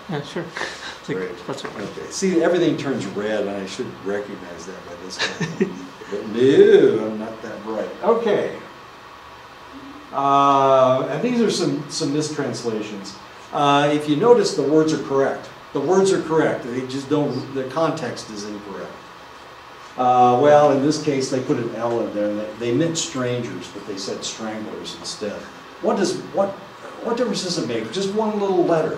Yeah, sure. Great. That's okay. Okay. See, everything turns red, and I should recognize that by this time. But no, I'm not that bright. Okay. And these are some mistranslations. If you notice, the words are correct. The words are correct. They just don't. The context is incorrect. Well, in this case, they put an L in there. And they meant strangers, but they said stranglers instead. What difference does it make? Just one little letter.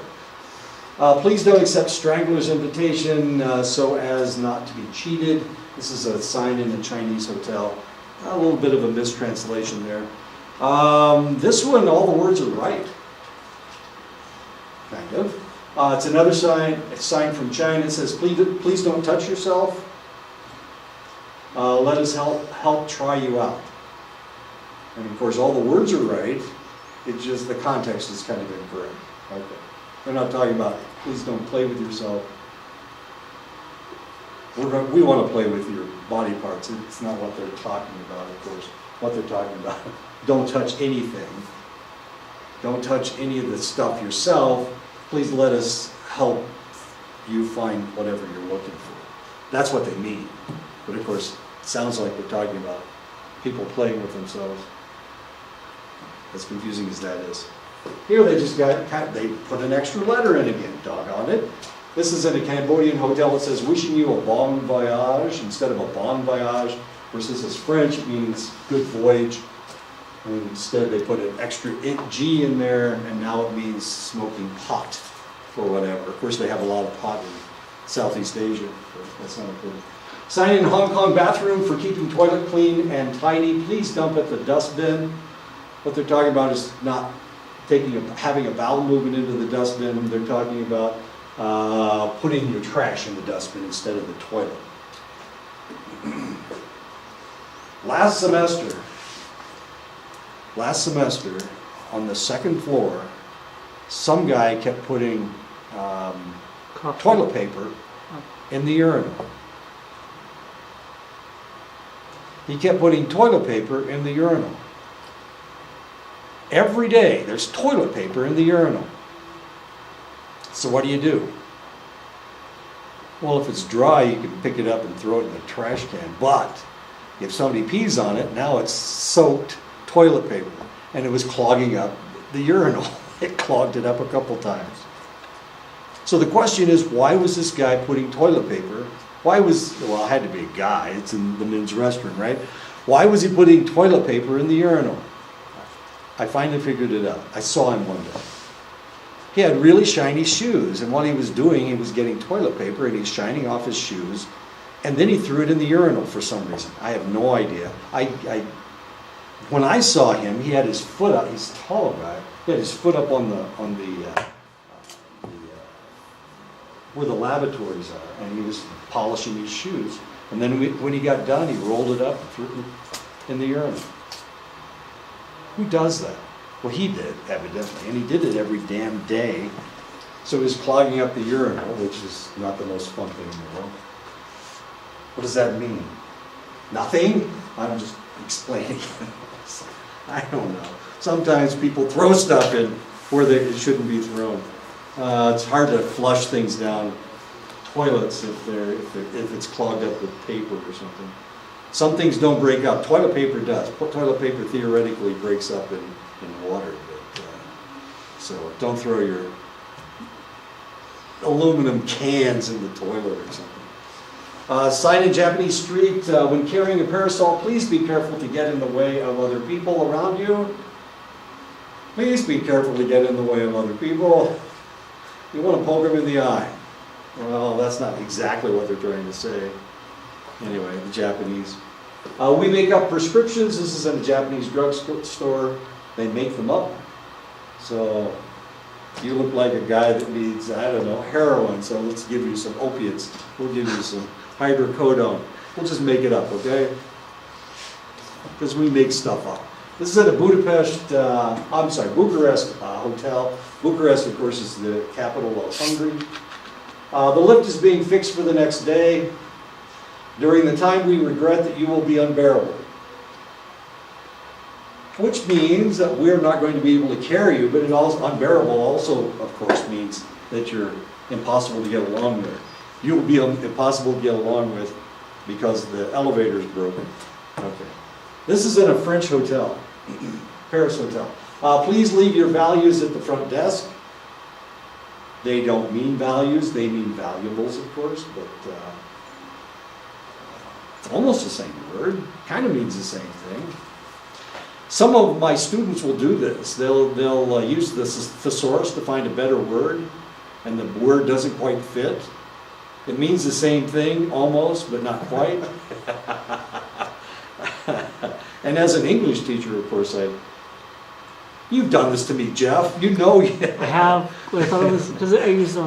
Please don't accept strangler's invitation so as not to be cheated. This is a sign in a Chinese hotel. A little bit of a mistranslation there. This one, all the words are right. Kind of. It's another sign, a sign from China. It says, please don't touch yourself. Let us help try you out. And of course, all the words are right. It's just the context is kind of incorrect. Okay. They're not talking about, please don't play with yourself. We want to play with your body parts. It's not what they're talking about, of course. What they're talking about. Don't touch anything. Don't touch any of the stuff yourself. Please let us help you find whatever you're looking for. That's what they mean. But of course, it sounds like they're talking about people playing with themselves. As confusing as that is. Here they just they put an extra letter in again, doggone it. This is in a Cambodian hotel that says, wishing you a bon voyage instead of a bon voyage. Of course, this is French, it means good voyage. And instead they put an extra G in there, and now it means smoking pot or whatever. Of course, they have a lot of pot in Southeast Asia, but that's not important. Sign in Hong Kong bathroom for keeping toilet clean and tidy. Please dump at the dustbin. What they're talking about is not having a bowel movement into the dustbin. They're talking about putting your trash in the dustbin instead of the toilet. Last semester, on the second floor, some guy kept putting toilet paper in the urinal. He kept putting toilet paper in the urinal. Every day, there's toilet paper in the urinal. So what do? Well, if it's dry, you can pick it up and throw it in the trash can. But if somebody pees on it, now it's soaked toilet paper. And it was clogging up the urinal. It clogged it up a couple times. So the question is, why was this guy putting toilet paper? Well, it had to be a guy. It's in the men's restroom, right? Why was he putting toilet paper in the urinal? I finally figured it out. I saw him one day. He had really shiny shoes, and what he was doing, he was getting toilet paper and he's shining off his shoes, and then he threw it in the urinal for some reason. I have no idea. When I saw him, he had his foot up. He's a tall guy. He had his foot up on the where the lavatories are, and he was polishing his shoes. And then when he got done, he rolled it up and threw it in the urinal. Who does that? Well, he did, evidently, and he did it every damn day. So he was clogging up the urinal, which is not the most fun thing in the world. What does that mean? Nothing? I'm just explaining. I don't know. Sometimes people throw stuff in where it shouldn't be thrown. It's hard to flush things down toilets if it's clogged up with paper or something. Some things don't break up. Toilet paper does. Toilet paper theoretically breaks up in water. But, so don't throw your aluminum cans in the toilet or something. Sign in Japanese street, when carrying a parasol, please be careful to get in the way of other people around you. Please be careful to get in the way of other people. You want to poke them in the eye. Well, that's not exactly what they're trying to say. Anyway, the Japanese. We make up prescriptions. This is in a Japanese drugstore. They make them up. So you look like a guy that needs, I don't know, heroin. So let's give you some opiates. We'll give you some hydrocodone. We'll just make it up, okay? Because we make stuff up. This is at a Bucharest hotel. Bucharest, of course, is the capital of Hungary. The lift is being fixed for the next day. During the time, we regret that you will be unbearable. Which means that we're not going to be able to carry you, but it also, unbearable also, of course, means that you're impossible to get along with. You'll be impossible to get along with because the elevator's broken. Okay. This is in a French hotel, Paris hotel. Please leave your values at the front desk. They don't mean values, they mean valuables, of course, but it's almost the same word, kind of means the same thing. Some of my students will do this. They'll use the thesaurus to find a better word, and the word doesn't quite fit. It means the same thing, almost, but not quite. And as an English teacher, of course, you've done this to me, Jeff. You know. I have. But I thought it was because I used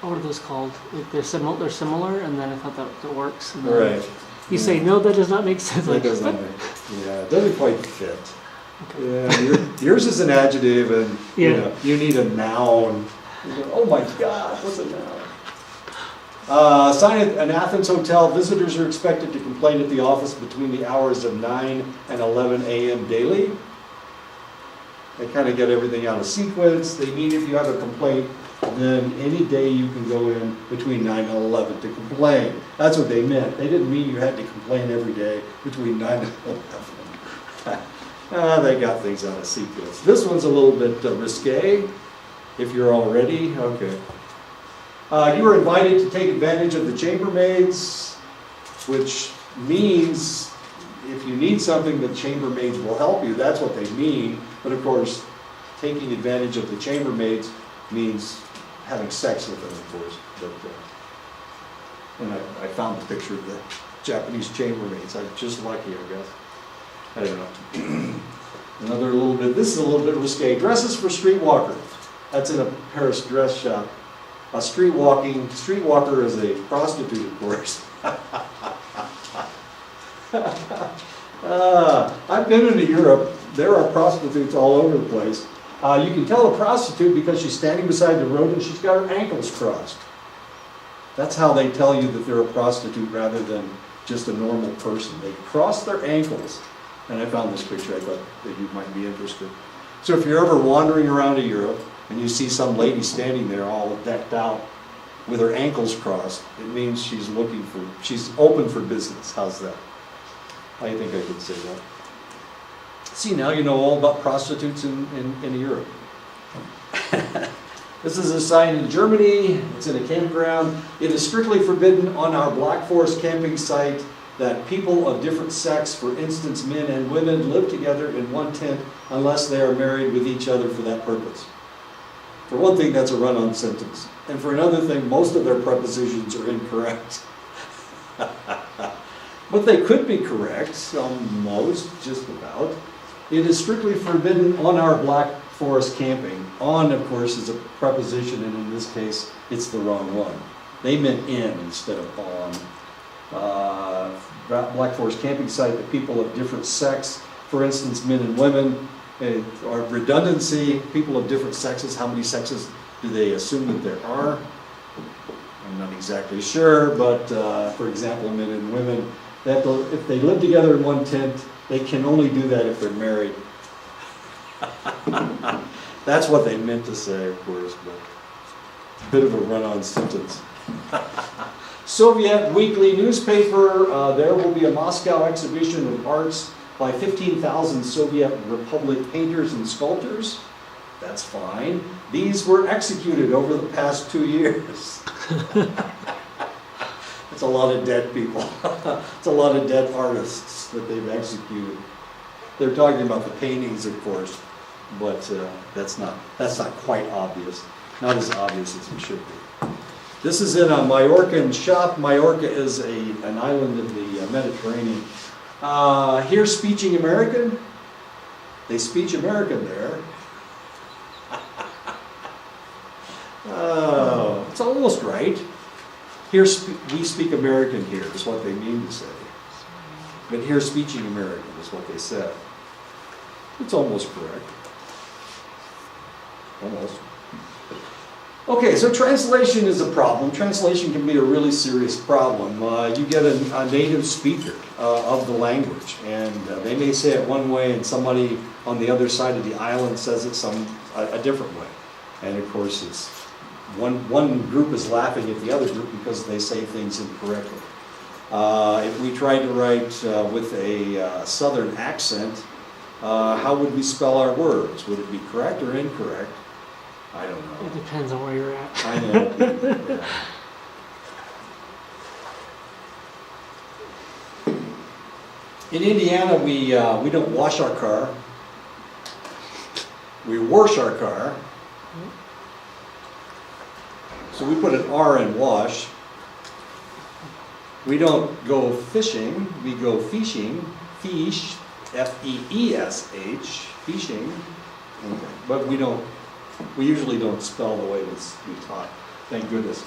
what are those called? Like they're similar, and then I thought that works. And right. You say no, that does not make sense. That does not make, yeah, it doesn't quite fit. Okay. Yeah, yours is an adjective, and you need a noun. You go, oh my God, what's a noun? Sign at an Athens hotel. Visitors are expected to complain at the office between the hours of 9 and 11 a.m. daily. They kind of get everything out of sequence. They mean if you have a complaint, then any day you can go in between 9 and 11 to complain. That's what they meant. They didn't mean you had to complain every day between 9 and 11. They got things out of sequence. This one's a little bit risque, if you're all ready. Okay. You were invited to take advantage of the chambermaids, which means if you need something, the chambermaids will help you. That's what they mean. But of course, taking advantage of the chambermaids means having sex with them, of course. But, and I found the picture of the Japanese chambermaids. I'm just lucky, I guess. I don't know. Another little bit, this is a little bit risque. Dresses for streetwalker. That's in a Paris dress shop. A streetwalker is a prostitute, of course. I've been into Europe. There are prostitutes all over the place. You can tell a prostitute because she's standing beside the road and she's got her ankles crossed. That's how they tell you that they're a prostitute rather than just a normal person. They cross their ankles. And I found this picture. I thought that you might be interested. So if you're ever wandering around in Europe and you see some lady standing there all decked out with her ankles crossed, it means she's open for business. How's that? I think I could say that. See, now you know all about prostitutes in Europe. This is a sign in Germany. It's in a campground. It is strictly forbidden on our Black Forest camping site that people of different sex, for instance men and women, live together in one tent unless they are married with each other for that purpose. For one thing, that's a run-on sentence. And for another thing, most of their prepositions are incorrect. But they could be correct, most, just about. It is strictly forbidden on our Black Forest camping. On, of course, is a preposition, and in this case, it's the wrong one. They meant in instead of on. Black Forest camping site, the people of different sex, for instance, men and women, or redundancy, people of different sexes. How many sexes do they assume that there are? I'm not exactly sure, but for example, men and women, that if they live together in one tent, they can only do that if they're married. That's what they meant to say, of course, but a bit of a run-on sentence. Soviet weekly newspaper, there will be a Moscow exhibition of arts by 15,000 Soviet Republic painters and sculptors. That's fine. These were executed over the past 2 years. It's a lot of dead people. It's a lot of dead artists that they've executed. They're talking about the paintings, of course, but that's not quite obvious. Not as obvious as it should be. This is in a Majorcan shop. Majorca is an island in the Mediterranean. Here, speaking American. They speak American there. It's almost right. Here, we speak American here, is what they mean to say. But here, speaking American is what they said. It's almost correct. Almost. Okay, so translation is a problem. Translation can be a really serious problem. You get a native speaker of the language, and they may say it one way, and somebody on the other side of the island says it a different way. And of course, it's one group is laughing at the other group because they say things incorrectly. If we tried to write with a southern accent, how would we spell our words? Would it be correct or incorrect? I don't know. It depends on where you're at. I know. Yeah. In Indiana, we don't wash our car. We wash our car. So we put an R in wash. We don't go fishing, we go fishing. Fish, F-E-E-S-H, fishing. Okay. But we usually don't spell the way we talk, thank goodness.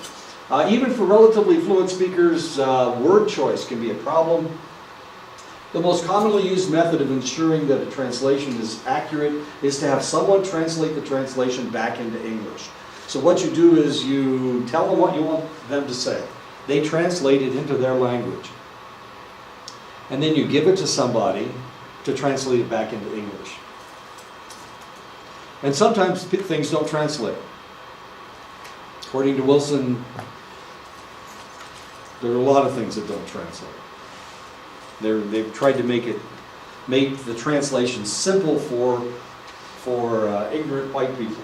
Even for relatively fluent speakers, word choice can be a problem. The most commonly used method of ensuring that a translation is accurate is to have someone translate the translation back into English. So what you do is you tell them what you want them to say. They translate it into their language. And then you give it to somebody to translate it back into English. And sometimes things don't translate. According to Wilson, there are a lot of things that don't translate. They've tried to make the translation simple for ignorant white people,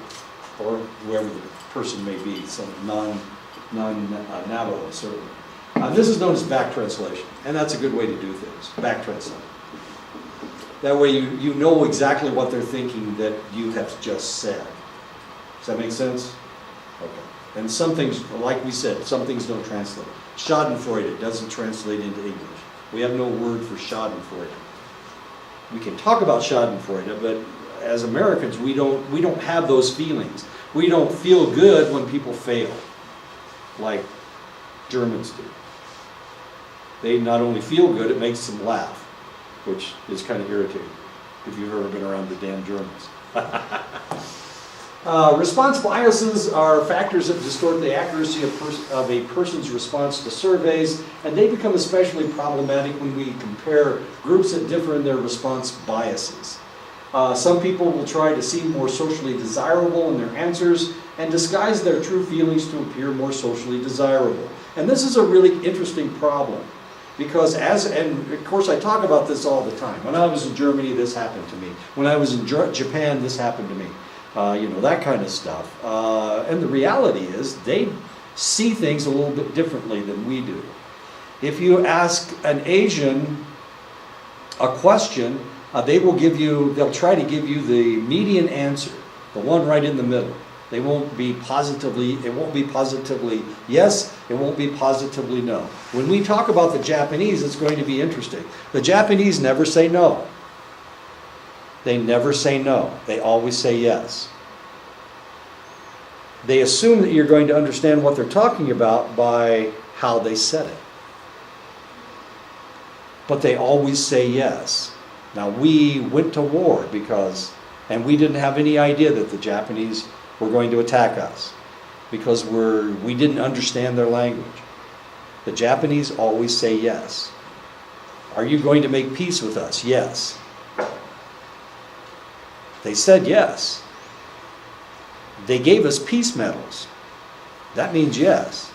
or whoever the person may be, some non-Navajo certainly. This is known as back translation, and that's a good way to do things, back translate. That way you know exactly what they're thinking that you have just said. Does that make sense? Okay. And some things, like we said, some things don't translate. Schadenfreude doesn't translate into English. We have no word for schadenfreude. We can talk about schadenfreude, but as Americans, we don't have those feelings. We don't feel good when people fail, like Germans do. They not only feel good, it makes them laugh, which is kind of irritating if you've ever been around the damn Germans. Response biases are factors that distort the accuracy of a person's response to surveys, and they become especially problematic when we compare groups that differ in their response biases. Some people will try to seem more socially desirable in their answers and disguise their true feelings to appear more socially desirable. And this is a really interesting problem because and of course I talk about this all the time. When I was in Germany, this happened to me. When I was in Japan, this happened to me. That kind of stuff. And the reality is they see things a little bit differently than we do. If you ask an Asian a question, they'll try to give you the median answer, the one right in the middle. It won't be positively yes, it won't be positively no. When we talk about the Japanese, it's going to be interesting. The Japanese never say no. They never say no. They always say yes. They assume that you're going to understand what they're talking about by how they said it. But they always say yes. Now, we went to war and we didn't have any idea that the Japanese were going to attack us because we didn't understand their language. The Japanese always say yes. Are you going to make peace with us? Yes. They said yes. They gave us peace medals. That means yes.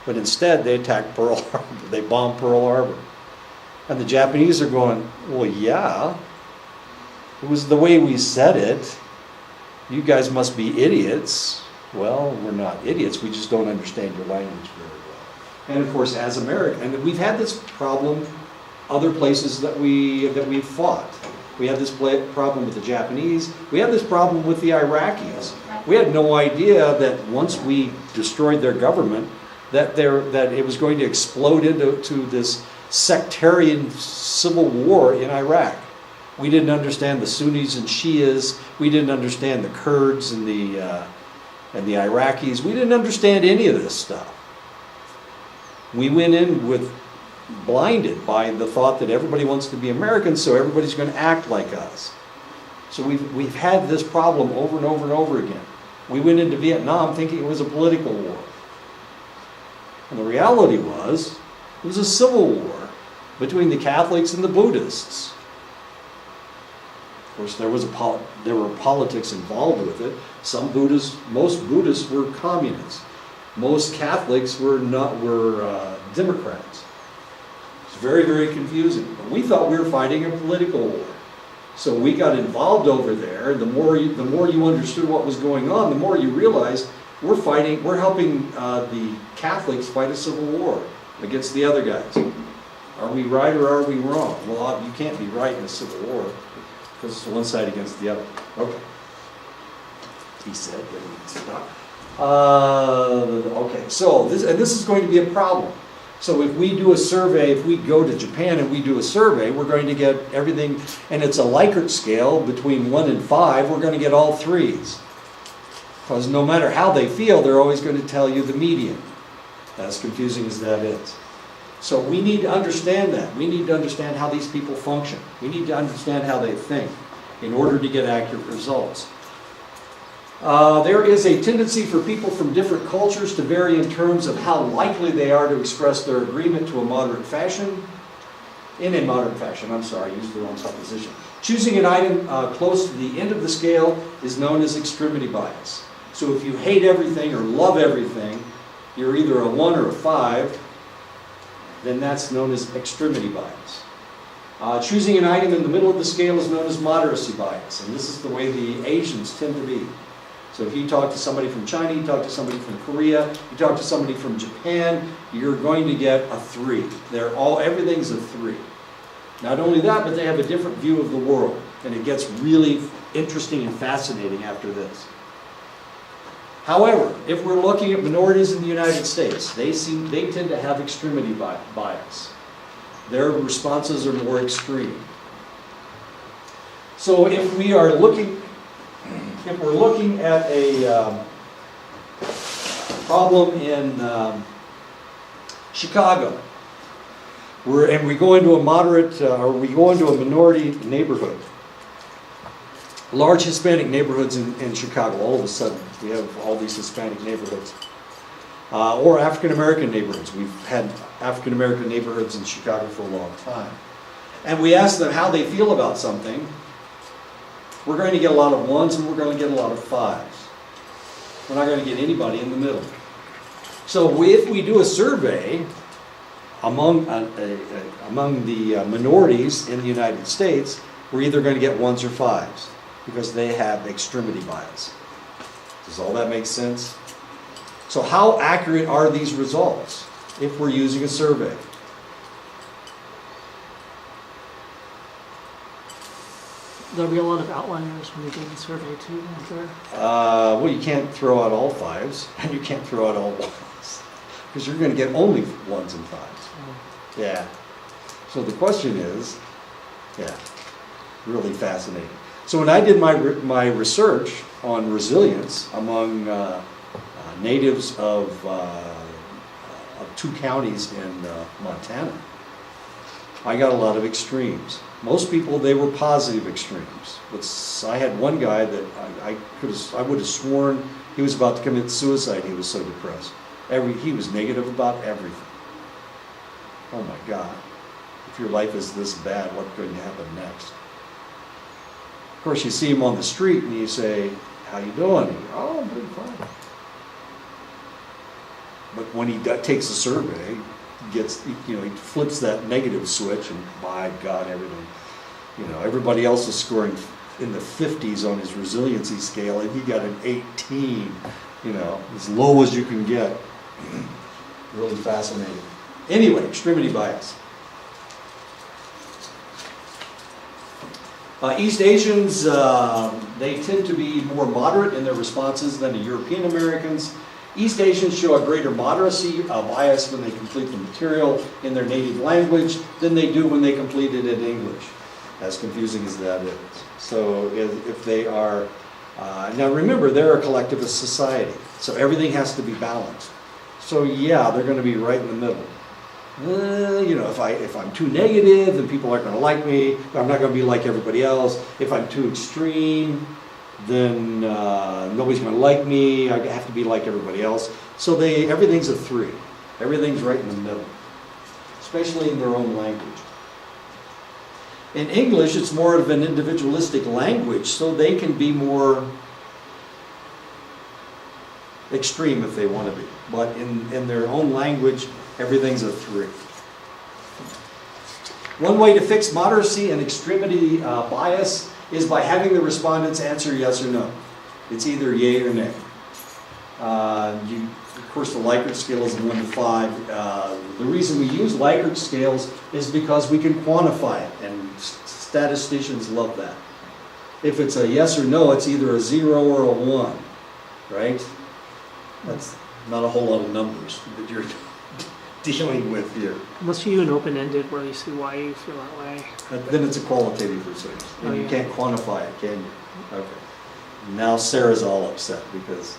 But instead, they attacked Pearl Harbor. They bombed Pearl Harbor. And the Japanese are going, well, yeah. It was the way we said it. You guys must be idiots. Well, we're not idiots. We just don't understand your language very well. And of course, as Americans, and we've had this problem other places that we've fought. We had this problem with the Japanese. We had this problem with the Iraqis. We had no idea that once we destroyed their government, that it was going to explode into this sectarian civil war in Iraq. We didn't understand the Sunnis and Shias. We didn't understand the Kurds and the Iraqis. We didn't understand any of this stuff. We went in blinded by the thought that everybody wants to be American, so everybody's going to act like us. So we've had this problem over and over and over again. We went into Vietnam thinking it was a political war. And the reality was, it was a civil war between the Catholics and the Buddhists. course, there were politics involved with it. Most Buddhists were communists. Most Catholics were Democrats. It's very, very confusing. But we thought we were fighting a political war. So we got involved over there. The more you understood what was going on, the more you realized we're helping the Catholics fight a civil war against the other guys. Are we right or are we wrong? Well, you can't be right in a civil war because it's one side against the other. Okay. He said, okay, so this is going to be a problem. So if we do a survey, if we go to Japan and we do a survey, we're going to get everything, and it's a Likert scale between 1 and 5, we're going to get all 3s. Because no matter how they feel, they're always going to tell you the median. As confusing as that is. So we need to understand that. We need to understand how these people function. We need to understand how they think in order to get accurate results. There is a tendency for people from different cultures to vary in terms of how likely they are to express their agreement in a moderate fashion. I used the wrong supposition. Choosing an item close to the end of the scale is known as extremity bias. So if you hate everything or love everything, you're either a 1 or a 5, then that's known as extremity bias. Choosing an item in the middle of the scale is known as moderacy bias, and this is the way the Asians tend to be. So if you talk to somebody from China, you talk to somebody from Korea, you talk to somebody from Japan, you're going to get a 3. Everything's a 3. Not only that, but they have a different view of the world, and it gets really interesting and fascinating after this. However, if we're looking at minorities in the United States, they tend to have extremity bias. Their responses are more extreme. So if we're looking at a problem in Chicago, and we go into a minority neighborhood, large Hispanic neighborhoods in Chicago, all of a sudden we have all these Hispanic neighborhoods. Or African American neighborhoods. We've had African American neighborhoods in Chicago for a long time. And we ask them how they feel about something. We're going to get a lot of 1s and we're going to get a lot of 5s. We're not going to get anybody in the middle. So if we do a survey among the minorities in the United States, we're either going to get 1s or 5s because they have extremity bias. Does all that make sense? So how accurate are these results if we're using a survey? There'll be a lot of outliers when you do the survey too, I'm sure. Well, you can't throw out all 5s, and you can't throw out all 1s, because you're going to get only 1s and 5s. Yeah. So the question is, really fascinating. So when I did my research on resilience among natives of 2 counties in Montana, I got a lot of extremes. Most people, they were positive extremes. But I had one guy that I would have sworn he was about to commit suicide. He was so depressed. He was negative about everything. Oh my God. If your life is this bad, what's going to happen next? Of course, you see him on the street and you say, "How you doing?" He goes, "Oh, I'm doing fine." But when he takes a survey, he flips that negative switch, and my God, everybody else is scoring in the 50s on his resiliency scale, and he got an 18, as low as you can get. Really fascinating. Anyway, extremity bias. East Asians, they tend to be more moderate in their responses than the European Americans. East Asians show a greater moderacy bias when they complete the material in their native language than they do when they complete it in English, as confusing as that is. So if they are, now remember, they're a collectivist society, so everything has to be balanced. So yeah, they're going to be right in the middle. If I'm too negative, then people aren't going to like me. I'm not going to be like everybody else. If I'm too extreme, then nobody's going to like me. I have to be like everybody else. So everything's a 3. Everything's right in the middle, especially in their own language. In English, it's more of an individualistic language, so they can be more extreme if they want to be. But in their own language, everything's a 3. One way to fix moderacy and extremity bias is by having the respondents answer yes or no. It's either yay or nay. Of course, the Likert scale is 1 to 5. The reason we use Likert scales is because we can quantify it, and statisticians love that. If it's a yes or no, it's either a 0 or a 1, right? That's not a whole lot of numbers that you're dealing with here. Unless you do an open-ended where you see why you feel that way. Then it's a qualitative research. And you can't quantify it, can you? Okay. Now Sarah's all upset because,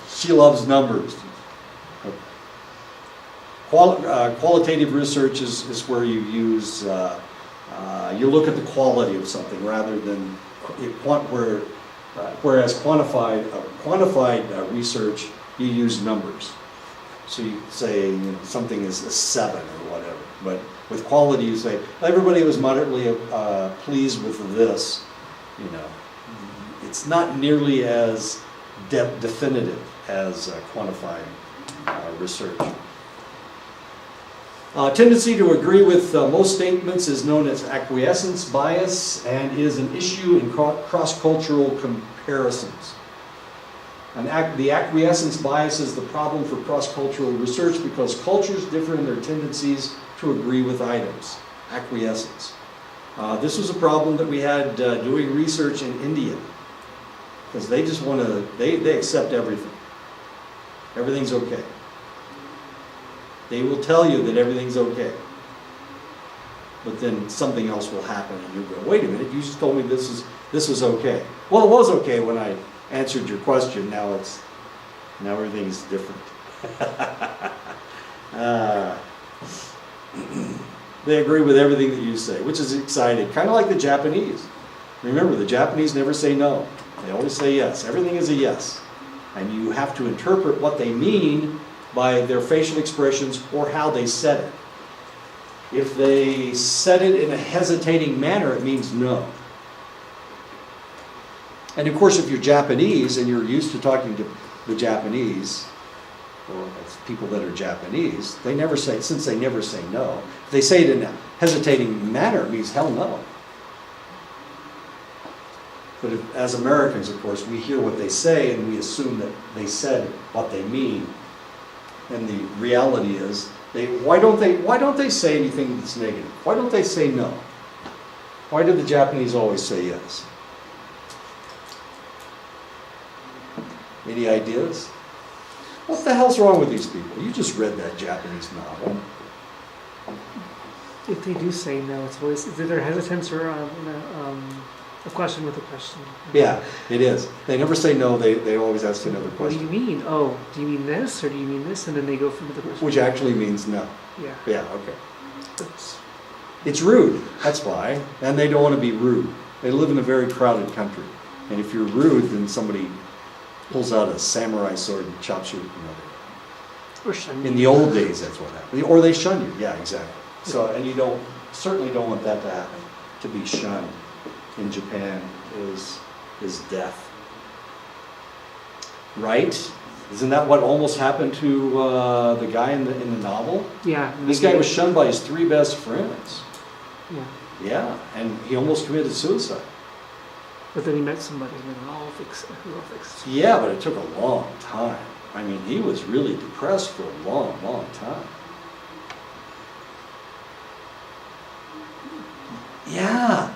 she loves numbers. Qualitative research is where you use, you look at the quality of something rather than, whereas quantified research, you use numbers. So you say something is a 7 or whatever. But with quality, you say everybody was moderately pleased with this. It's not nearly as definitive as quantified research. Tendency to agree with most statements is known as acquiescence bias and is an issue in cross-cultural comparisons. The acquiescence bias is the problem for cross-cultural research because cultures differ in their tendencies to agree with items. Acquiescence. This was a problem that we had doing research in India because they just want to, they accept everything. Everything's okay. They will tell you that everything's okay. But then something else will happen and you go, wait a minute, you just told me this was okay. Well, it was okay when I answered your question. Now everything's different. They agree with everything that you say, which is exciting. Kind of like the Japanese. Remember, the Japanese never say no. They always say yes. Everything is a yes. And you have to interpret what they mean by their facial expressions or how they said it. If they said it in a hesitating manner, it means no. And of course, if you're Japanese and you're used to talking to the Japanese, or people that are Japanese, they never say, since they never say no, if they say it in a hesitating manner, it means hell no. But as Americans, of course, we hear what they say and we assume that they said what they mean. And the reality is, why don't they say anything that's negative? Why don't they say no? Why do the Japanese always say yes? Any ideas? What the hell's wrong with these people? You just read that Japanese novel. If they do say no, it's always either hesitance or a question with a question. Yeah, it is. They never say no, they always ask another What question. do you mean? Oh, do you mean this or do you mean this? And then they go from the question. Which actually means no. Yeah. Yeah, okay. That's, It's rude, that's why. And they don't want to be rude. They live in a very crowded country. And if you're rude, then somebody pulls out a samurai sword and chops you. or shun In you. the old days, that's what happened. Or they shun you. Yeah, exactly. So, and you certainly don't want that to happen. To be shunned in Japan is death. Right? Isn't that what almost happened to the guy in the novel? Yeah. This guy was shunned by his 3 best friends. Yeah. Yeah, and he almost committed suicide. But then he met somebody and then it all fixed. Yeah, but it took a long time. I mean, he was really depressed for a long, long time. Yeah,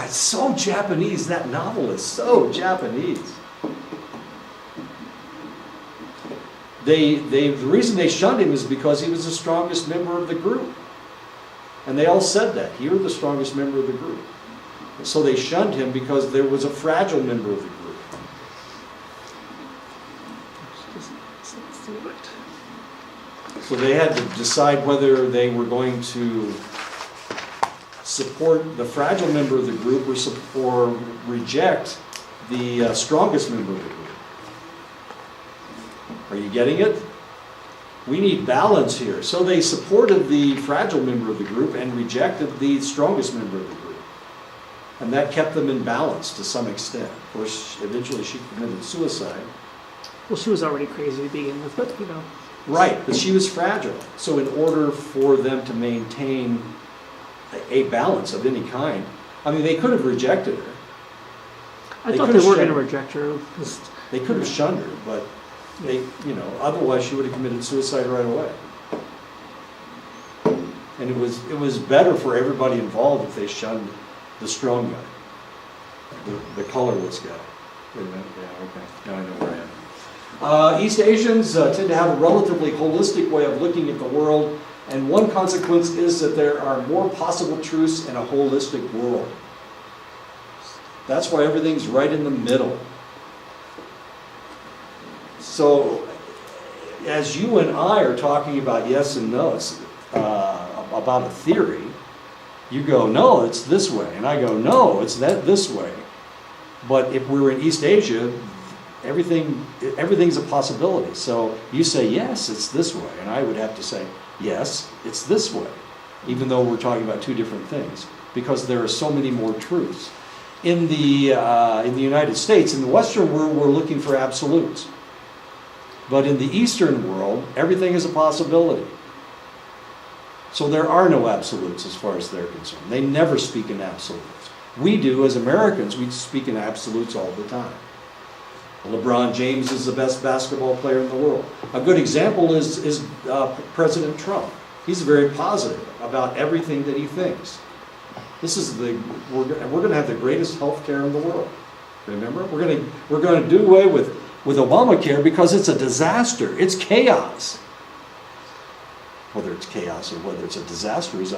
it's so Japanese. That novel is so Japanese. The reason they shunned him is because he was the strongest member of the group. And they all said that. You're the strongest member of the group. And so they shunned him because there was a fragile member of the group. So they had to decide whether they were going to support the fragile member of the group or reject the strongest member of the group. Are you getting it? We need balance here. So they supported the fragile member of the group and rejected the strongest member of the group. And that kept them in balance to some extent. Of course, eventually she committed suicide. Well, she was already crazy to begin with, but Right, but she was fragile. So in order for them to maintain a balance of any kind, I mean, they could have rejected her. I thought they were going to reject her. They could have shunned her, but they, otherwise she would have committed suicide right away. And it was better for everybody involved if they shunned the strong guy, the colorless guy. Wait a minute, yeah, okay, now I know where I am. East Asians tend to have a relatively holistic way of looking at the world, and one consequence is that there are more possible truths in a holistic world. That's why everything's right in the middle. So, as you and I are talking about yes and no's, about a theory, you go, no, it's this way, and I go, no, it's this way. But if we were in East Asia, everything's a possibility. So you say, yes, it's this way, and I would have to say, yes, it's this way, even though we're talking about two different things, because there are so many more truths. In the United States, in the Western world, we're looking for absolutes. But in the Eastern world, everything is a possibility. So there are no absolutes as far as they're concerned. They never speak in absolutes. We do, as Americans, we speak in absolutes all the time. LeBron James is the best basketball player in the world. A good example is President Trump. He's very positive about everything that he thinks. We're going to have the greatest health care in the world. Remember, we're going to do away with Obamacare because it's a disaster. It's chaos. Whether it's chaos or whether it's a disaster is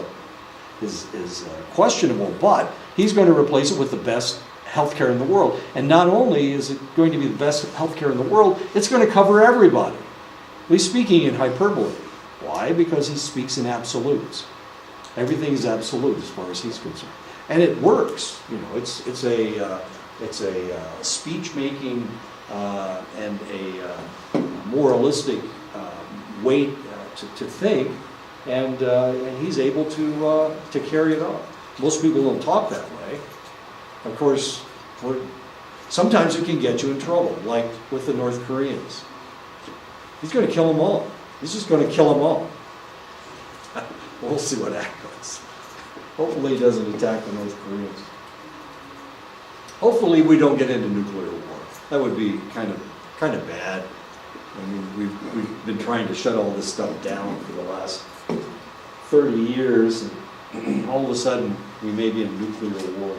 questionable, but he's going to replace it with the best healthcare in the world. And not only is it going to be the best healthcare in the world, it's going to cover everybody. He's speaking in hyperbole. Why? Because he speaks in absolutes. Everything is absolute as far as he's concerned, and it works. It's a speech making and a moralistic way to think, and he's able to carry it on. Most people don't talk that way. Of course, sometimes it can get you in trouble, like with the North Koreans. He's going to kill them all. He's just going to kill them all. We'll see what happens. Hopefully he doesn't attack the North Koreans. Hopefully we don't get into nuclear war. That would be kind of bad. I mean, we've been trying to shut all this stuff down for the last 30 years, and all of a sudden we may be in a nuclear war.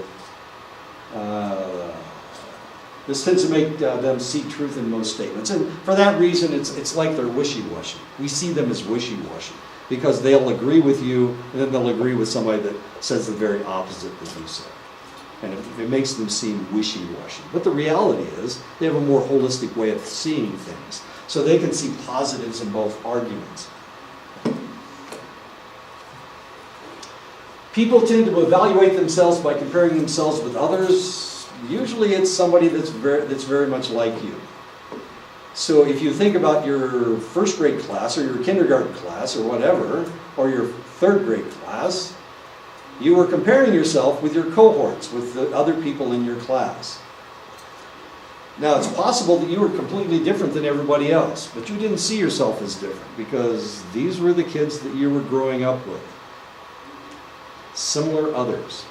This tends to make them see truth in most statements, and for that reason it's like they're wishy-washy. We see them as wishy-washy because they'll agree with you, and then they'll agree with somebody that says the very opposite that you say. And it makes them seem wishy-washy. But the reality is they have a more holistic way of seeing things, so they can see positives in both arguments. People tend to evaluate themselves by comparing themselves with others. Usually it's somebody that's very much like you. So if you think about your first grade class or your kindergarten class or whatever, or your third grade class, you were comparing yourself with your cohorts, with the other people in your class. Now it's possible that you were completely different than everybody else, but you didn't see yourself as different because these were the kids that you were growing up with. Similar others.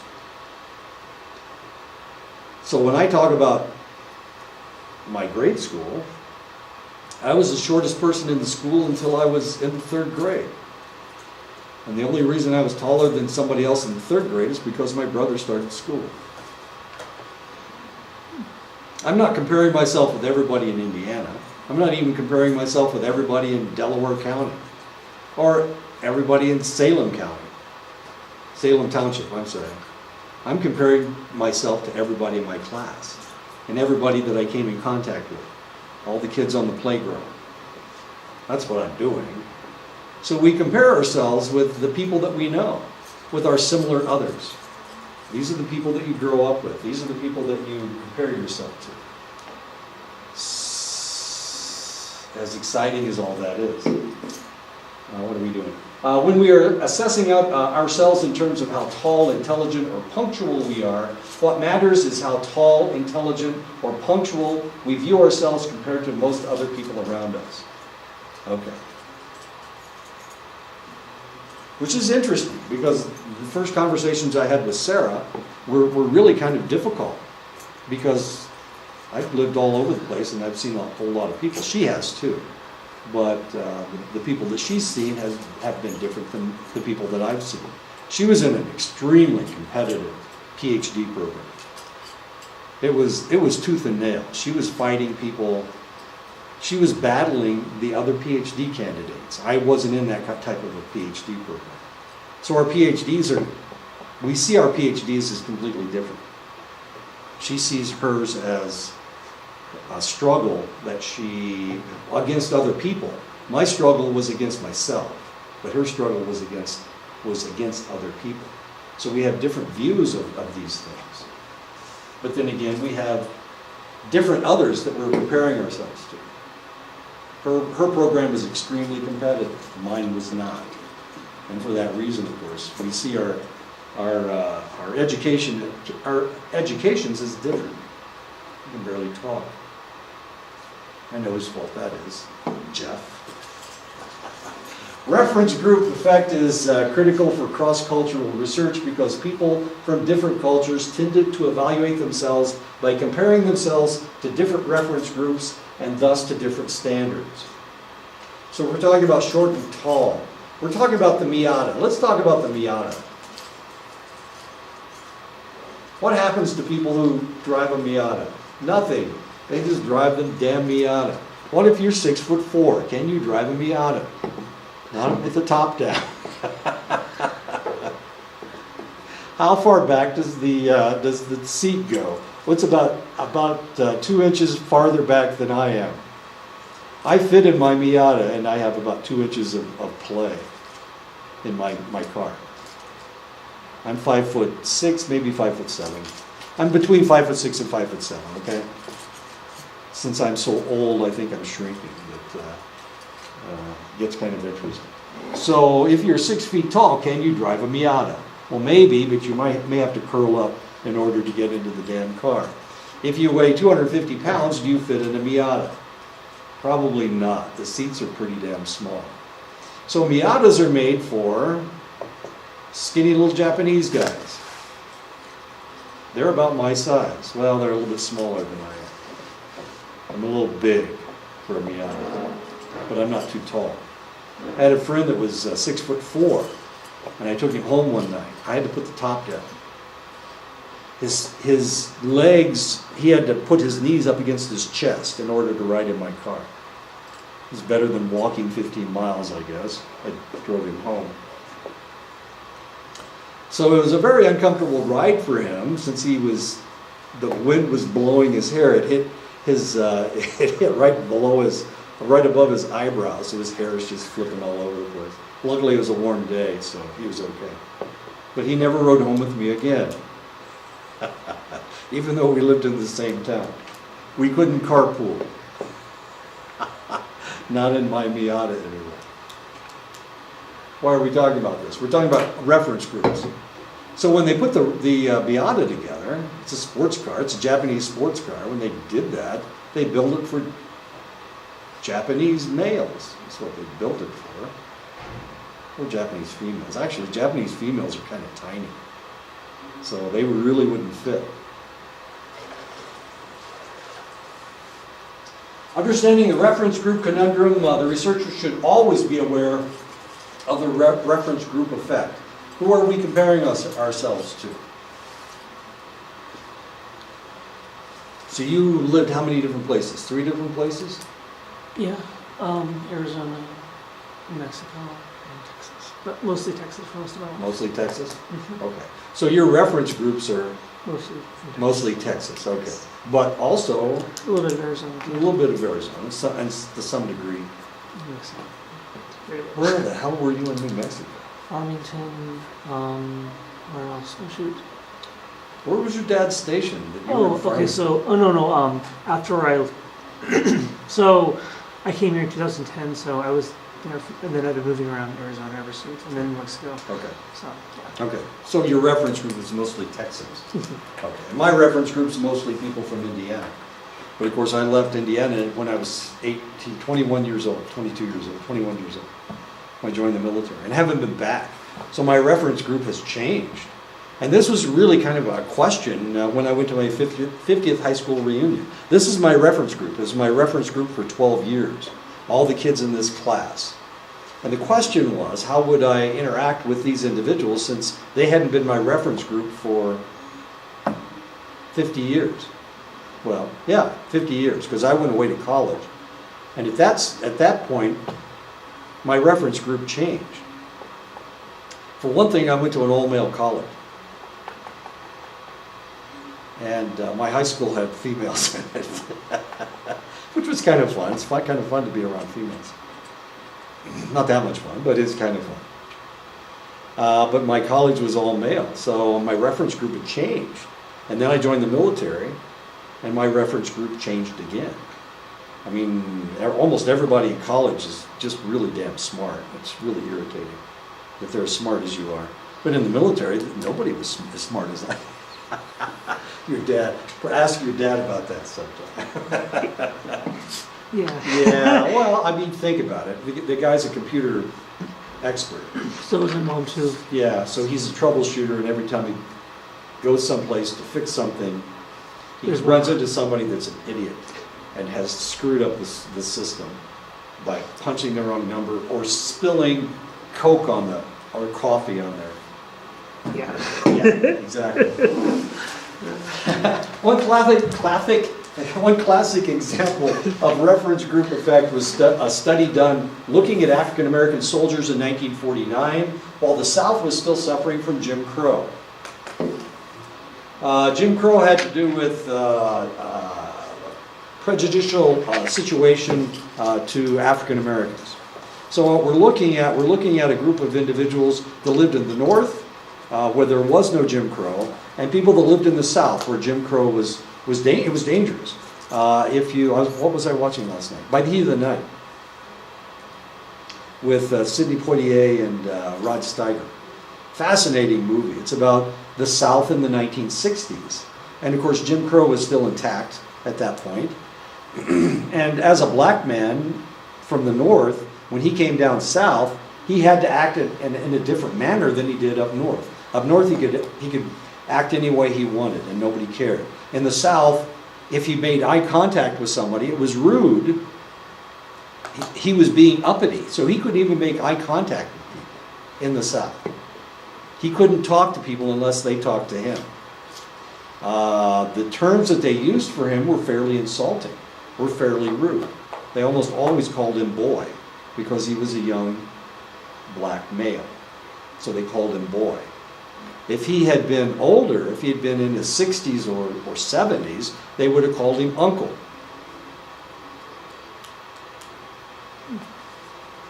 So when I talk about my grade school, I was the shortest person in the school until I was in the third grade. And the only reason I was taller than somebody else in the third grade is because my brother started school. I'm not comparing myself with everybody in Indiana. I'm not even comparing myself with everybody in Delaware County or everybody in Salem County. Salem Township, I'm sorry. I'm comparing myself to everybody in my class and everybody that I came in contact with. All the kids on the playground. That's what I'm doing. So we compare ourselves with the people that we know, with our similar others. These are the people that you grow up with. These are the people that you compare yourself as exciting as all that is. What are we doing? When we are assessing out ourselves in terms of how tall, intelligent, or punctual we are, what matters is how tall, intelligent, or punctual we view ourselves compared to most other people around us. Okay. Which is interesting, because the first conversations I had with Sarah were really kind of difficult, because I've lived all over the place and I've seen a whole lot of people. She has too. But the people that she's seen have been different than the people that I've seen. She was in an extremely competitive PhD program. It was tooth and nail. She was fighting people. She was battling the other PhD candidates. I wasn't in that type of a PhD program. So our we see our PhDs as completely different. She sees hers as a struggle that against other people. My struggle was against myself, but her struggle was against other people. So we have different views of these things. But then again, we have different others that we're comparing ourselves to. Her program was extremely competitive. Mine was not. And for that reason, of course, we see our educations is different. You can barely talk. I know whose fault that is, Jeff. Reference group effect is critical for cross-cultural research because people from different cultures tended to evaluate themselves by comparing themselves to different reference groups and thus to different standards. So we're talking about short and tall. We're talking about the Miata. Let's talk about the Miata. What happens to people who drive a Miata? Nothing. They just drive the damn Miata. What if you're 6'4"? Can you drive a Miata? Not with the top down. How far back does the seat go? What's about 2 inches farther back than I am? I fit in my Miata, and I have about 2 inches of play in my car. I'm 5'6", maybe 5'7". I'm between 5'6" and 5'7", okay? Since I'm so old, I think I'm shrinking. It gets kind of interesting. So if you're 6 feet tall, can you drive a Miata? Well, maybe, but you may have to curl up in order to get into the damn car. If you weigh 250 pounds, do you fit in a Miata? Probably not. The seats are pretty damn small. So Miatas are made for skinny little Japanese guys. They're about my size. Well, they're a little bit smaller than I am. I'm a little big for a Miata, but I'm not too tall. I had a friend that was 6'4", and I took him home one night. I had to put the top down. His legs, he had to put his knees up against his chest in order to ride in my car. It was better than walking 15 miles, I guess. I drove him home. So it was a very uncomfortable ride for him since the wind was blowing his hair. It hit it hit right above his eyebrows, so his hair is just flipping all over the place. Luckily it was a warm day, so he was okay. But he never rode home with me again. Even though we lived in the same town. We couldn't carpool. Not in my Miata anyway. Why are we talking about this? We're talking about reference groups. So when they put the Miata together, it's a sports car, it's a Japanese sports car. When they did that, they built it for Japanese males. That's what they built it for. Or Japanese females. Actually, Japanese females are kind of tiny. So they really wouldn't fit. Understanding the reference group conundrum, the researcher should always be aware of the reference group effect. Who are we comparing ourselves to? So you lived how many different places? 3 different places? Yeah, Arizona, New Mexico, and Texas. But mostly Texas for most of my life. Mostly Texas? Mm-hmm. Okay. So your reference groups are Mostly Texas, okay. But also a little bit of Arizona. a little bit of Arizona, and to some degree. New Mexico. Where the hell were you in New Mexico? Farmington, where else? Oh shoot. Where was your dad's station? That you were in Okay, so, no, after I, so I came here in 2010, so I was there, and then I've been moving around Arizona ever since, and then Mexico. Okay. So, yeah. Okay. So your reference group is mostly Texans. Okay. And my reference group's mostly people from Indiana. But of course, I left Indiana when I was 21 years old, 22 years old, 21 years old. I joined the military and haven't been back. So my reference group has changed. And this was really kind of a question when I went to my 50th high school reunion. This is my reference group. This is my reference group for 12 years. All the kids in this class. And the question was, how would I interact with these individuals since they hadn't been my reference group for 50 years? Well, yeah, 50 years, because I went away to college. And at that point, my reference group changed. For one thing, I went to an all-male college. And my high school had females in it, which was kind of fun. It's kind of fun to be around females. Not that much fun, but it's kind of fun. But my college was all male, so my reference group had changed. And then I joined the military, and my reference group changed again. I mean, almost everybody in college is just really damn smart. It's really irritating if they're as smart as you are. But in the military, nobody was as smart as I am. Your dad, ask your dad about that sometime. Yeah. Yeah, well, I mean, think about it. The guy's a computer expert. So was my mom too. Yeah, so he's a troubleshooter, and every time he goes someplace to fix something, he runs into somebody that's an idiot and has screwed up the system by punching the wrong number or spilling Coke or coffee on there. Yeah. Yeah, exactly. One classic example of reference group effect was a study done looking at African American soldiers in 1949 while the South was still suffering from Jim Crow. Jim Crow had to do with prejudicial situation to African Americans. So what we're looking at a group of individuals that lived in the North, where there was no Jim Crow, and people that lived in the South, where Jim Crow was dangerous. What was I watching last night? By the Heat of the Night, with Sidney Poitier and Rod Steiger. Fascinating movie. It's about the South in the 1960s, and of course Jim Crow was still intact at that point. And as a black man from the North, when he came down south, he had to act in a different manner than he did up north. Up north, he could act any way he wanted, and nobody cared. In the South, if he made eye contact with somebody, it was rude. He was being uppity, so he couldn't even make eye contact with people in the South. He couldn't talk to people unless they talked to him. The terms that they used for him were fairly insulting, were fairly rude. They almost always called him boy because he was a young black male. So they called him boy. If he had been older, if he had been in his 60s or 70s, they would have called him uncle.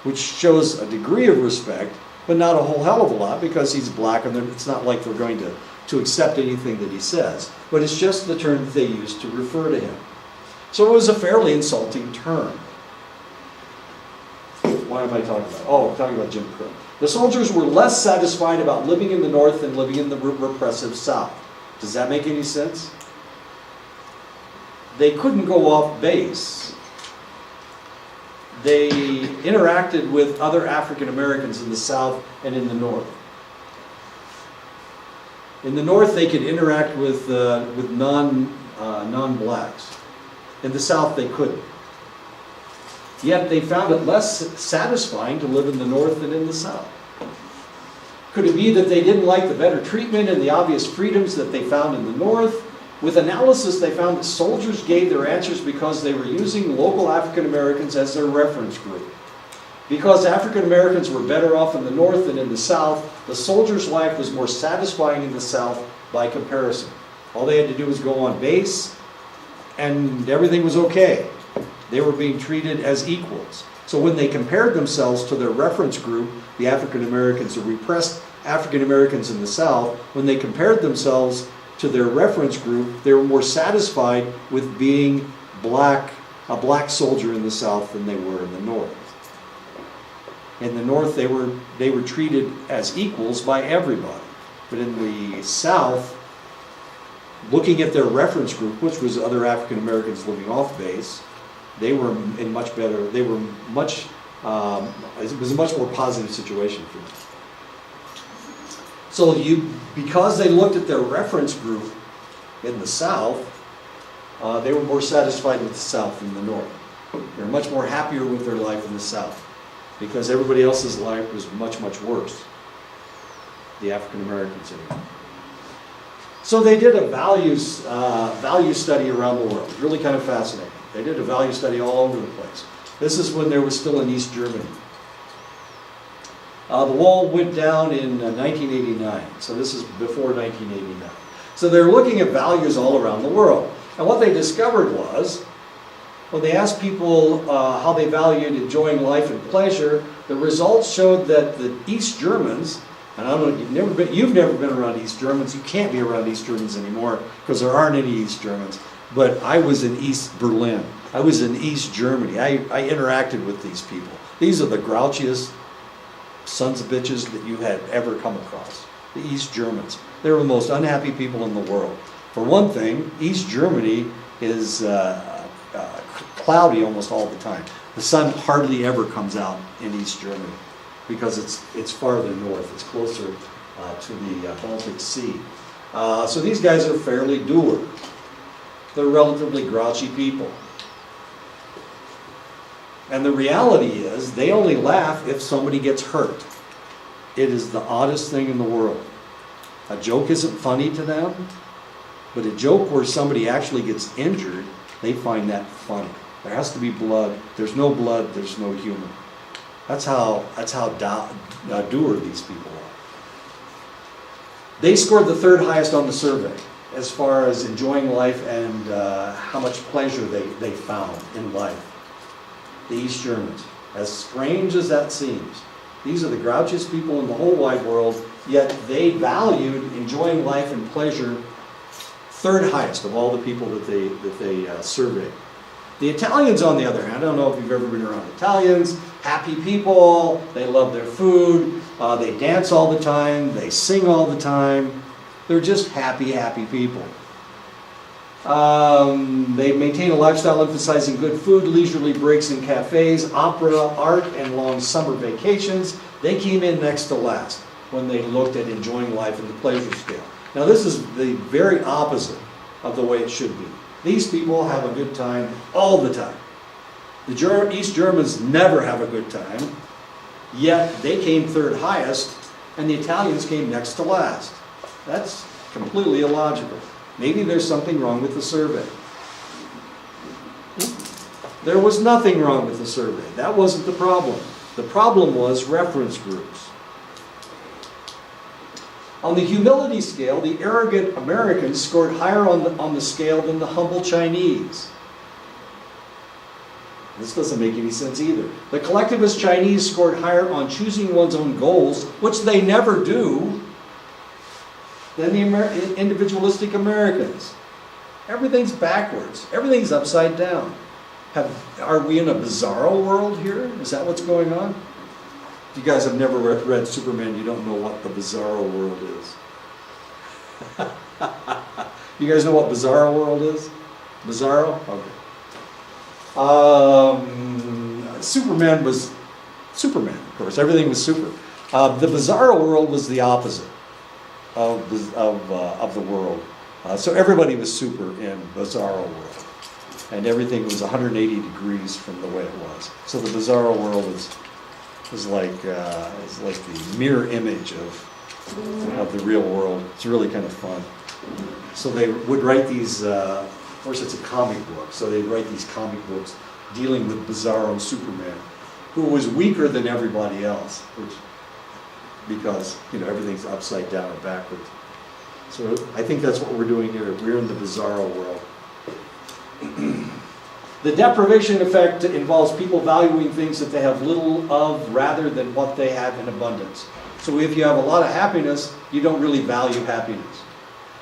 Which shows a degree of respect, but not a whole hell of a lot because he's black and it's not like they're going to accept anything that he says. But it's just the term that they use to refer to him. So it was a fairly insulting term. What am I talking about? Oh, I'm talking about Jim Crow. The soldiers were less satisfied about living in the North than living in the repressive South. Does that make any sense? They couldn't go off base. They interacted with other African Americans in the South and in the North. In the North, they could interact with non-blacks. In the South, they couldn't. Yet they found it less satisfying to live in the North than in the South. Could it be that they didn't like the better treatment and the obvious freedoms that they found in the North? With analysis, they found that soldiers gave their answers because they were using local African Americans as their reference group. Because African Americans were better off in the North than in the South, the soldier's life was more satisfying in the South by comparison. All they had to do was go on base, and everything was okay. They were being treated as equals. So when they compared themselves to their reference group, the African Americans, the repressed African Americans in the South, when they compared themselves to their reference group, they were more satisfied with being black a black soldier in the South than they were in the North. In the North, they were treated as equals by everybody. But in the South, looking at their reference group, which was other African Americans living off base, they were in much better, they were much, it was a much more positive situation for them. So because they looked at their reference group in the South, they were more satisfied with the South than the North. They were much more happier with their life in the South because everybody else's life was much, much worse. The African Americans anyway. So they did a value study around the world. Really kind of fascinating. They did a value study all over the place. This is when there was still in East Germany. The wall went down in 1989. So this is before 1989. So they're looking at values all around the world. And what they discovered was, when they asked people how they valued enjoying life and pleasure, the results showed that the East Germans, and I don't know, you've never been around East Germans, you can't be around East Germans anymore because there aren't any East Germans, but I was in East Berlin. I was in East Germany. I interacted with these people. These are the grouchiest sons of bitches that you had ever come across. The East Germans. They were the most unhappy people in the world. For one thing, East Germany is cloudy almost all the time. The sun hardly ever comes out in East Germany because it's farther north. It's closer to the Baltic Sea. So these guys are fairly dour. They're relatively grouchy people. And the reality is, they only laugh if somebody gets hurt. It is the oddest thing in the world. A joke isn't funny to them, but a joke where somebody actually gets injured, they find that funny. There has to be blood. There's no blood, there's no humor. That's how dour these people are. They scored the third highest on the survey as far as enjoying life and how much pleasure they found in life. The East Germans. As strange as that seems, these are the grouchiest people in the whole wide world, yet they valued enjoying life and pleasure third highest of all the people that they surveyed. The Italians, on the other hand, I don't know if you've ever been around Italians, happy people, they love their food, they dance all the time, they sing all the time, they're just happy, happy people. They maintain a lifestyle emphasizing good food, leisurely breaks in cafes, opera, art, and long summer vacations. They came in next to last when they looked at enjoying life in the pleasure scale. Now this is the very opposite of the way it should be. These people have a good time all the time. The East Germans never have a good time, yet they came third highest, and the Italians came next to last. That's completely illogical. Maybe there's something wrong with the survey. There was nothing wrong with the survey. That wasn't the problem. The problem was reference groups. On the humility scale, the arrogant Americans scored higher on the scale than the humble Chinese. This doesn't make any sense either. The collectivist Chinese scored higher on choosing one's own goals, which they never do, than the individualistic Americans. Everything's backwards. Everything's upside down. Are we in a bizarro world here? Is that what's going on? If you guys have never read Superman, you don't know what the bizarro world is. You guys know what bizarro world is? Bizarro? Okay. Superman was Superman, of course. Everything was super. The bizarro world was the opposite of the world. So everybody was super in bizarro world. And everything was 180 degrees from the way it was. So the bizarro world is like the mirror image of the real world. It's really kind of fun. So they would write these, of course it's a comic book, so they'd write these comic books dealing with bizarro Superman, who was weaker than everybody else, because everything's upside down and backwards. So I think that's what we're doing here. We're in the bizarro world. The deprivation effect involves people valuing things that they have little of rather than what they have in abundance. So if you have a lot of happiness, you don't really value happiness.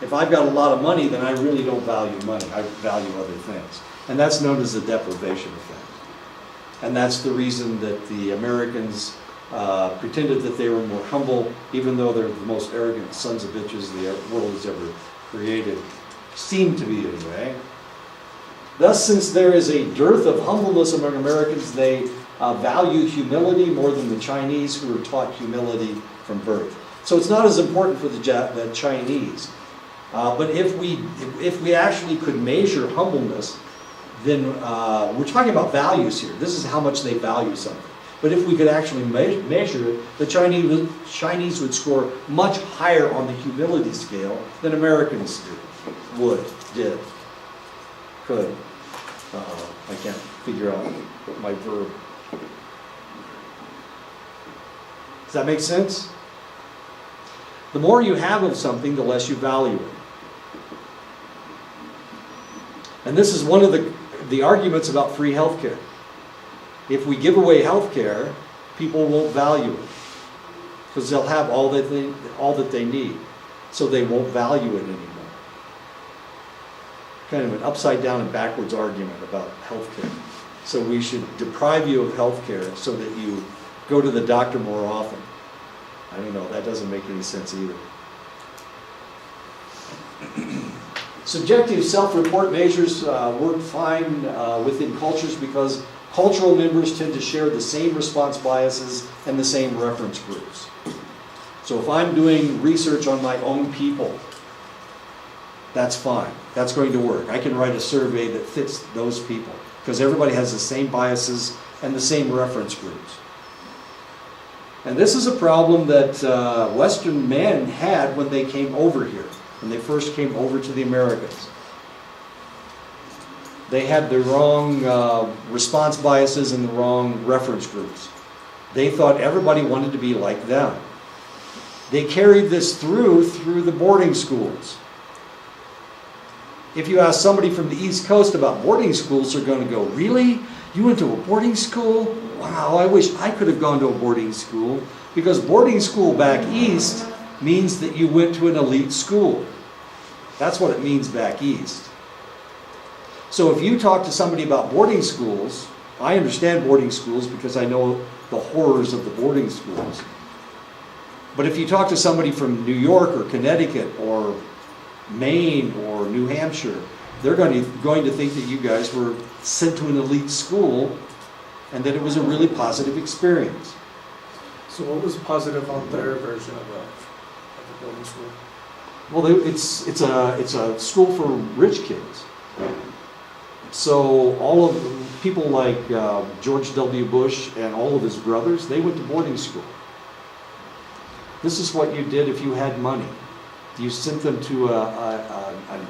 If I've got a lot of money, then I really don't value money. I value other things. And that's known as the deprivation effect. And that's the reason that the Americans pretended that they were more humble, even though they're the most arrogant sons of bitches the world has ever created. Seem to be, anyway. Thus, since there is a dearth of humbleness among Americans, they value humility more than the Chinese, who were taught humility from birth. So it's not as important for the Chinese. But if we actually could measure humbleness, then we're talking about values here. This is how much they value something. But if we could actually measure it, the Chinese would score much higher on the humility scale than Americans did, could. I can't figure out my verb. Does that make sense? The more you have of something, the less you value it. And this is one of the arguments about free healthcare. If we give away healthcare, people won't value it because they'll have all that they need, so they won't value it anymore. Kind of an upside down and backwards argument about healthcare. So we should deprive you of healthcare so that you go to the doctor more often. I don't know, that doesn't make any sense either. Subjective self-report measures work fine within cultures because cultural members tend to share the same response biases and the same reference groups. So if I'm doing research on my own people, that's fine. That's going to work. I can write a survey that fits those people because everybody has the same biases and the same reference groups. And this is a problem that Western men had when they came over here, when they first came over to the Americas. They had the wrong response biases and the wrong reference groups. They thought everybody wanted to be like them. They carried this through the boarding schools. If you ask somebody from the East Coast about boarding schools, they're going to go, "Really? You went to a boarding school? Wow, I wish I could have gone to a boarding school." Because boarding school back east means that you went to an elite school. That's what it means back east. So if you talk to somebody about boarding schools, I understand boarding schools because I know the horrors of the boarding schools. But if you talk to somebody from New York or Connecticut or Maine or New Hampshire, they're going to think that you guys were sent to an elite school and that it was a really positive experience. So what was positive on their version of the boarding school? Well, it's a school for rich kids. So all of people like George W. Bush and all of his brothers, they went to boarding school. This is what you did if you had money. You sent them to an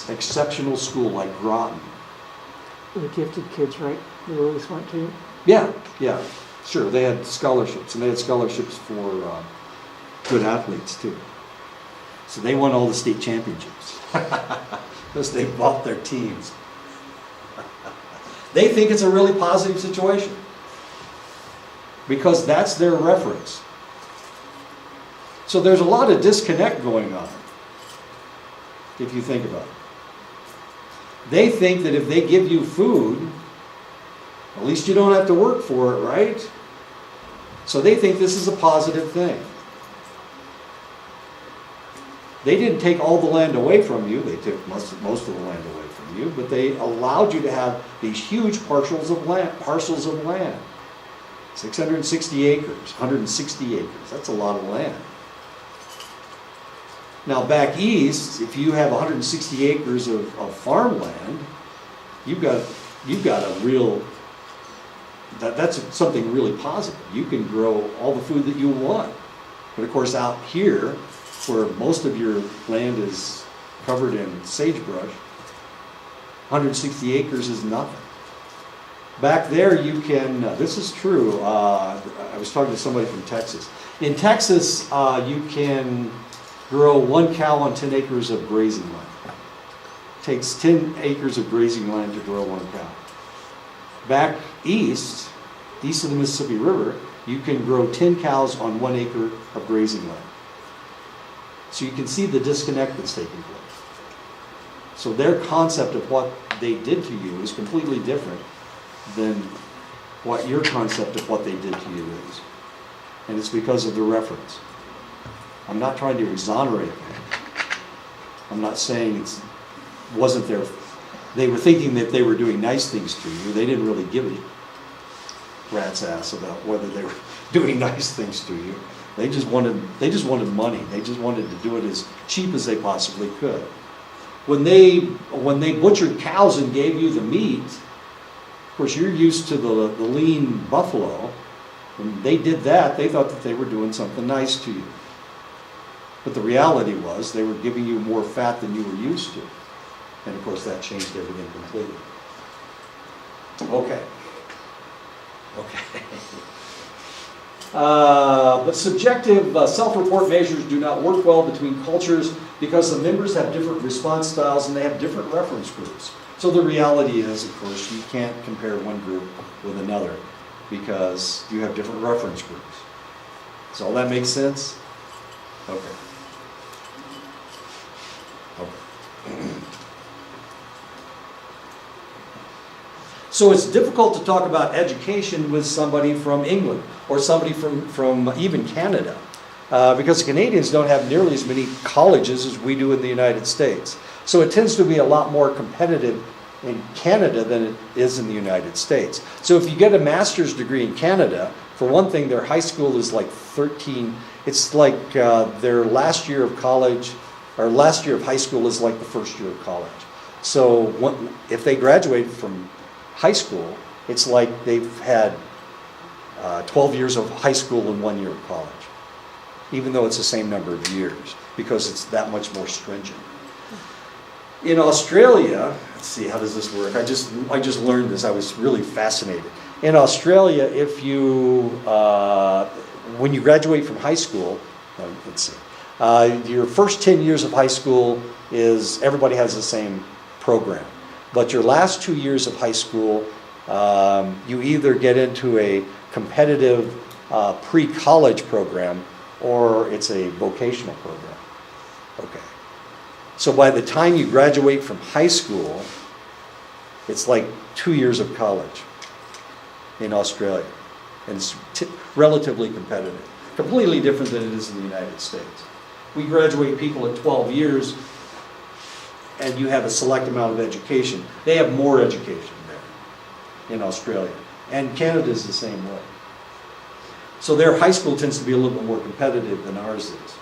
exceptional school like Groton. The gifted kids, right? They were really smart too. Yeah, sure. They had scholarships, and they had scholarships for good athletes too. So they won all the state championships because they bought their teams. They think it's a really positive situation because that's their reference. So there's a lot of disconnect going on, if you think about it. They think that if they give you food, at least you don't have to work for it, right? So they think this is a positive thing. They didn't take all the land away from you. They took most of the land away from you, but they allowed you to have these huge parcels of land. 660 acres, 160 acres. That's a lot of land. Now back east, if you have 160 acres of farmland, you've got a real, that's something really positive. You can grow all the food that you want. But of course out here, where most of your land is covered in sagebrush, 160 acres is nothing. Back there you can, this is true, I was talking to somebody from Texas. In Texas, you can grow 1 cow on 10 acres of grazing land. It takes 10 acres of grazing land to grow 1 cow. Back east of the Mississippi River, you can grow 10 cows on 1 acre of grazing land. So you can see the disconnect that's taking place. So their concept of what they did to you is completely different than what your concept of what they did to you is. And it's because of the reference. I'm not trying to exonerate them. I'm not saying wasn't their, they were thinking that they were doing nice things to you. They didn't really give a rat's ass about whether they were doing nice things to you. They just wanted money. They just wanted to do it as cheap as they possibly could. When they butchered cows and gave you the meat, of course you're used to the lean buffalo. When they did that, they thought that they were doing something nice to you. But the reality was they were giving you more fat than you were used to. And of course that changed everything completely. Okay. But subjective self-report measures do not work well between cultures because the members have different response styles and they have different reference groups. So the reality is, of course, you can't compare one group with another because you have different reference groups. Does all that make sense? Okay. So it's difficult to talk about education with somebody from England or somebody from even Canada because the Canadians don't have nearly as many colleges as we do in the United States. So it tends to be a lot more competitive in Canada than it is in the United States. So if you get a master's degree in Canada, for one thing, their high school is like 13, it's like their last year of college, or last year of high school is like the first year of college. So if they graduate from high school, it's like they've had 12 years of high school and 1 year of college, even though it's the same number of years, because it's that much more stringent. In Australia, let's see, how does this work? I just learned this. I was really fascinated. In Australia, if you, when you graduate from high school, let's see, your first 10 years of high school is, everybody has the same program. But your last 2 years of high school, you either get into a competitive pre-college program or it's a vocational program. Okay. So by the time you graduate from high school, it's like 2 years of college in Australia. And it's relatively competitive. Completely different than it is in the United States. We graduate people at 12 years and you have a select amount of education. They have more education there in Australia. And Canada is the same way. So their high school tends to be a little bit more competitive than ours is.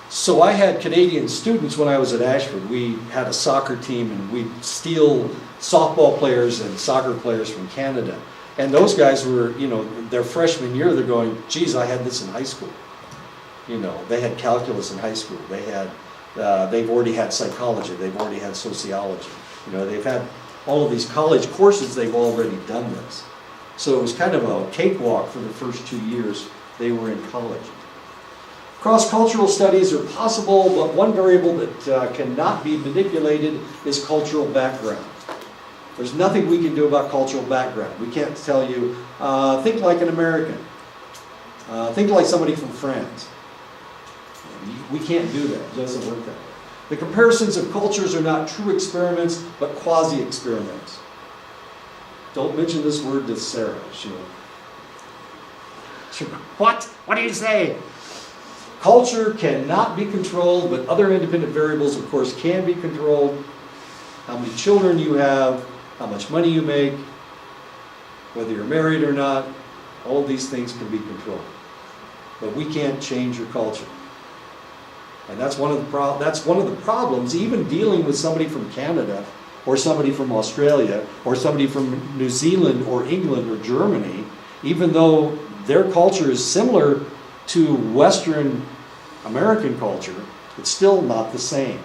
So I had Canadian students when I was at Ashford. We had a soccer team and we'd steal softball players and soccer players from Canada. And those guys were, their freshman year, they're going, geez, I had this in high school. They had calculus in high school. They've already had psychology. They've already had sociology. They've had all of these college courses. They've already done this. So it was kind of a cakewalk for the first 2 years they were in college. Cross-cultural studies are possible, but one variable that cannot be manipulated is cultural background. There's nothing we can do about cultural background. We can't tell you, think like an American. Think like somebody from France. We can't do that. It doesn't work that way. The comparisons of cultures are not true experiments, but quasi-experiments. Don't mention this word to Sarah. What? What do you say? Culture cannot be controlled, but other independent variables, of course, can be controlled. How many children you have, how much money you make, whether you're married or not, all of these things can be controlled. But we can't change your culture. And that's one of the problems, even dealing with somebody from Canada, or somebody from Australia, or somebody from New Zealand, or England, or Germany, even though their culture is similar to Western American culture, it's still not the same.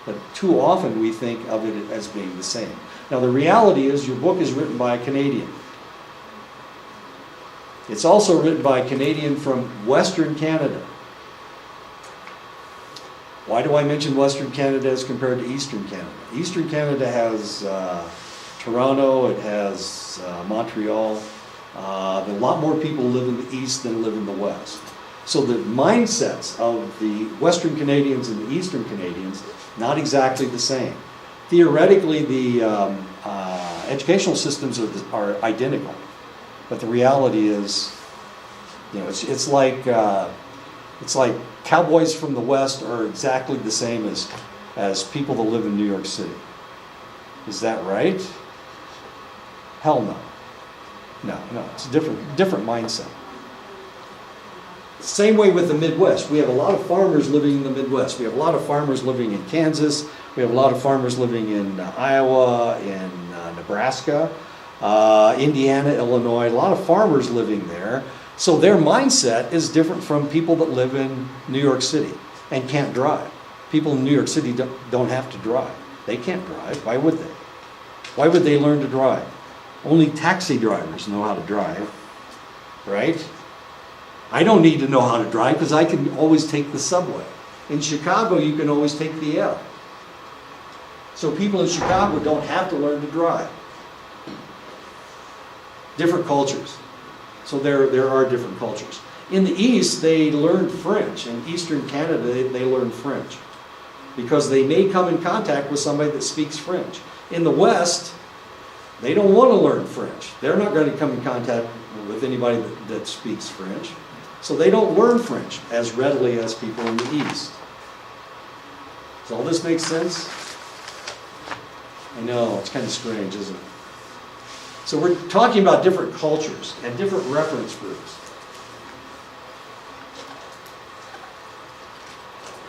But too often we think of it as being the same. Now the reality is your book is written by a Canadian. It's also written by a Canadian from Western Canada. Why do I mention Western Canada as compared to Eastern Canada? Eastern Canada has Toronto, it has Montreal. A lot more people live in the East than live in the West. So the mindsets of the Western Canadians and the Eastern Canadians, not exactly the same. Theoretically, the educational systems are identical, but the reality is, you know, it's like cowboys from the West are exactly the same as people that live in New York City. Is that right? Hell no. No, it's a different mindset. Same way with the Midwest. We have a lot of farmers living in the Midwest. We have a lot of farmers living in Kansas. We have a lot of farmers living in Iowa, in Nebraska, Indiana, Illinois. A lot of farmers living there. So their mindset is different from people that live in New York City and can't drive. People in New York City don't have to drive. They can't drive. Why would they? Why would they learn to drive? Only taxi drivers know how to drive, right? I don't need to know how to drive because I can always take the subway. In Chicago, you can always take the L. So people in Chicago don't have to learn to drive. Different cultures. So there are different cultures. In the East, they learn French. In Eastern Canada, they learn French because they may come in contact with somebody that speaks French. In the West, they don't want to learn French. They're not going to come in contact with anybody that speaks French. So they don't learn French as readily as people in the East. Does all this make sense? I know, it's kind of strange, isn't it? So we're talking about different cultures and different reference groups.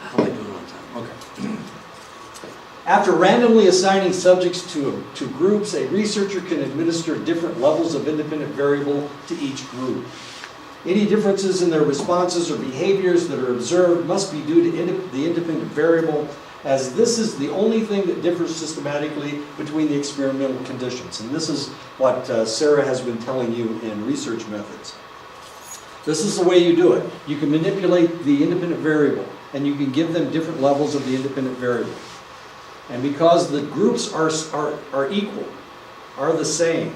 How am I doing on time? Okay. After randomly assigning subjects to groups, a researcher can administer different levels of independent variable to each group. Any differences in their responses or behaviors that are observed must be due to the independent variable, as this is the only thing that differs systematically between the experimental conditions. And this is what Sarah has been telling you in research methods. This is the way you do it. You can manipulate the independent variable, and you can give them different levels of the independent variable. And because the groups are equal, are the same,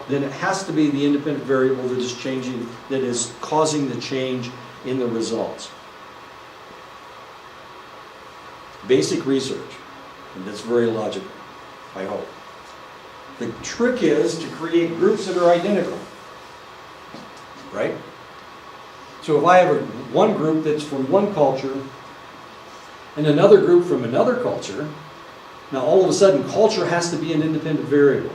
then it has to be the independent variable that is changing, that is causing the change in the results. Basic research, and that's very logical, I hope. The trick is to create groups that are identical, right? So if I have one group that's from one culture and another group from another culture, now all of a sudden culture has to be an independent variable,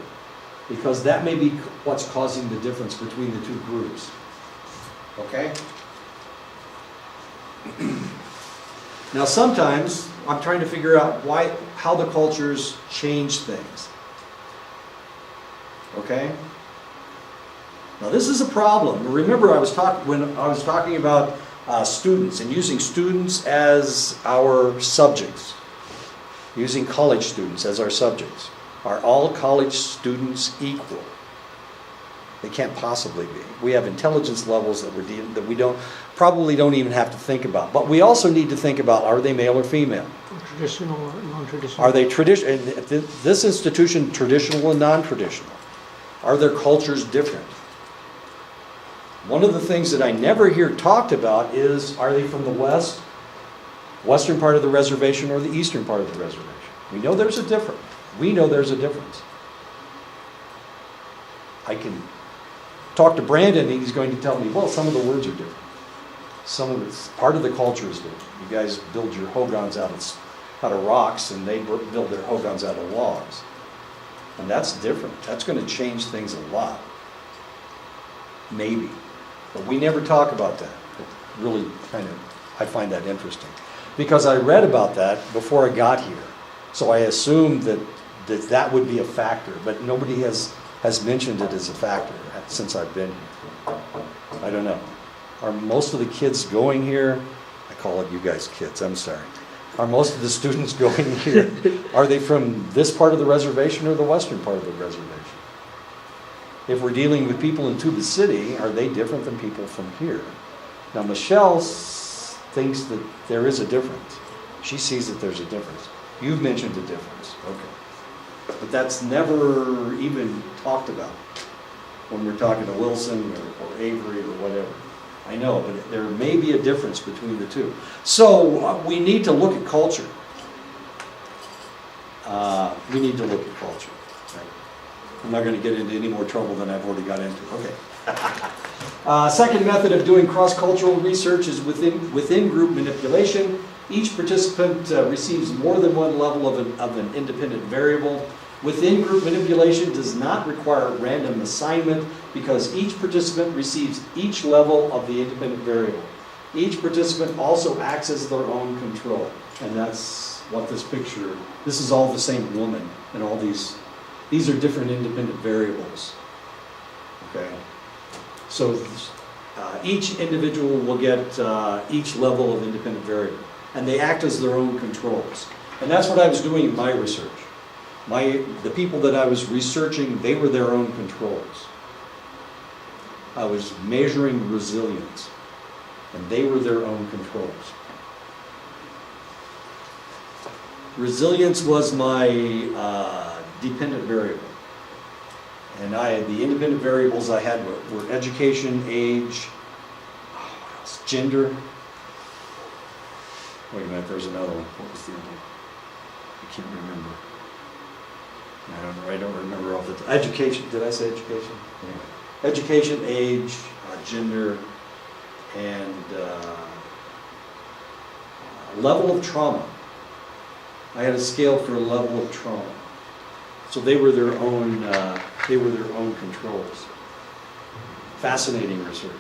because that may be what's causing the difference between the two groups. Okay? Now sometimes I'm trying to figure out how the cultures change things. Okay? Now this is a problem. Remember when I was talking about students and using students as our subjects, using college students as our subjects. Are all college students equal? They can't possibly be. We have intelligence levels that we probably don't even have to think about. But we also need to think about, are they male or female? Traditional or non-traditional? Are they this institution traditional and non-traditional? Are their cultures different? One of the things that I never hear talked about is, are they from the West, western part of the reservation, or the eastern part of the reservation? We know there's a difference. We know there's a difference. I can talk to Brandon and he's going to tell me, well, some of the words are different. Some of it's part of the culture is different. You guys build your hogans out of rocks, and they build their hogans out of logs. And that's different. That's going to change things a lot. Maybe. But we never talk about that. It really I find that interesting. Because I read about that before I got here. So I assumed that would be a factor, but nobody has mentioned it as a factor since I've been here. I don't know. Are most of the kids going here? I call it you guys kids, I'm sorry. Are most of the students going here, are they from this part of the reservation or the western part of the reservation? If we're dealing with people in Tuba City, are they different than people from here? Now Michelle thinks that there is a difference. She sees that there's a difference. You've mentioned a difference, okay. But that's never even talked about when we're talking to Wilson or Avery or whatever. I know, but there may be a difference between the two. So we need to look at culture. We need to look at culture. Right. I'm not going to get into any more trouble than I've already got into. Okay. Second method of doing cross-cultural research is within group manipulation. Each participant receives more than one level of an independent variable. Within group manipulation does not require random assignment because each participant receives each level of the independent variable. Each participant also acts as their own control. And that's what this picture, this is all the same woman, and all these are different independent variables. Okay? So each individual will get each level of independent variable, and they act as their own controls. And that's what I was doing in my research. The people that I was researching, they were their own controls. I was measuring resilience, and they were their own controls. Resilience was my dependent variable. And the independent variables I had were education, age, what else? Gender. Wait a minute, there's another one. What was the other one? I can't remember. I don't remember off the top. Education, did I say education? Anyway. Education, age, gender, and level of trauma. I had a scale for a level of trauma. So they were their own controls. Fascinating research.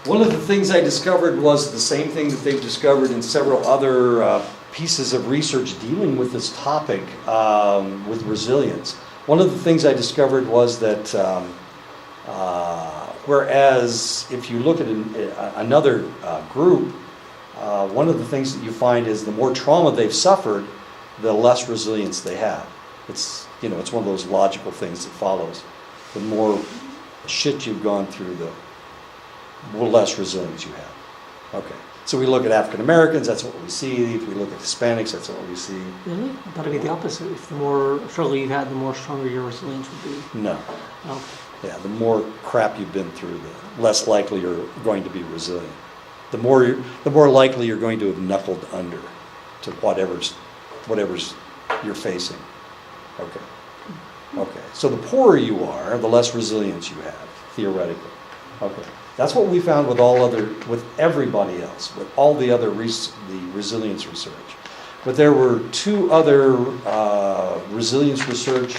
One of the things I discovered was the same thing that they've discovered in several other pieces of research dealing with this topic, with resilience. One of the things I discovered was that whereas if you look at another group, one of the things that you find is the more trauma they've suffered, the less resilience they have. It's one of those logical things that follows. The more shit you've gone through, the less resilience you have. Okay. So we look at African Americans, that's what we see. If we look at Hispanics, that's what we see. Really? That'd be the opposite. If the more struggle you've had, the more stronger your resilience would be. No. Okay. Yeah, the more crap you've been through, the less likely you're going to be resilient. The more likely you're going to have knuckled under to whatever's you're facing. Okay. Okay. So the poorer you are, the less resilience you have, theoretically. Okay. That's what we found with everybody else, with all the other the resilience research. But there were two other resilience research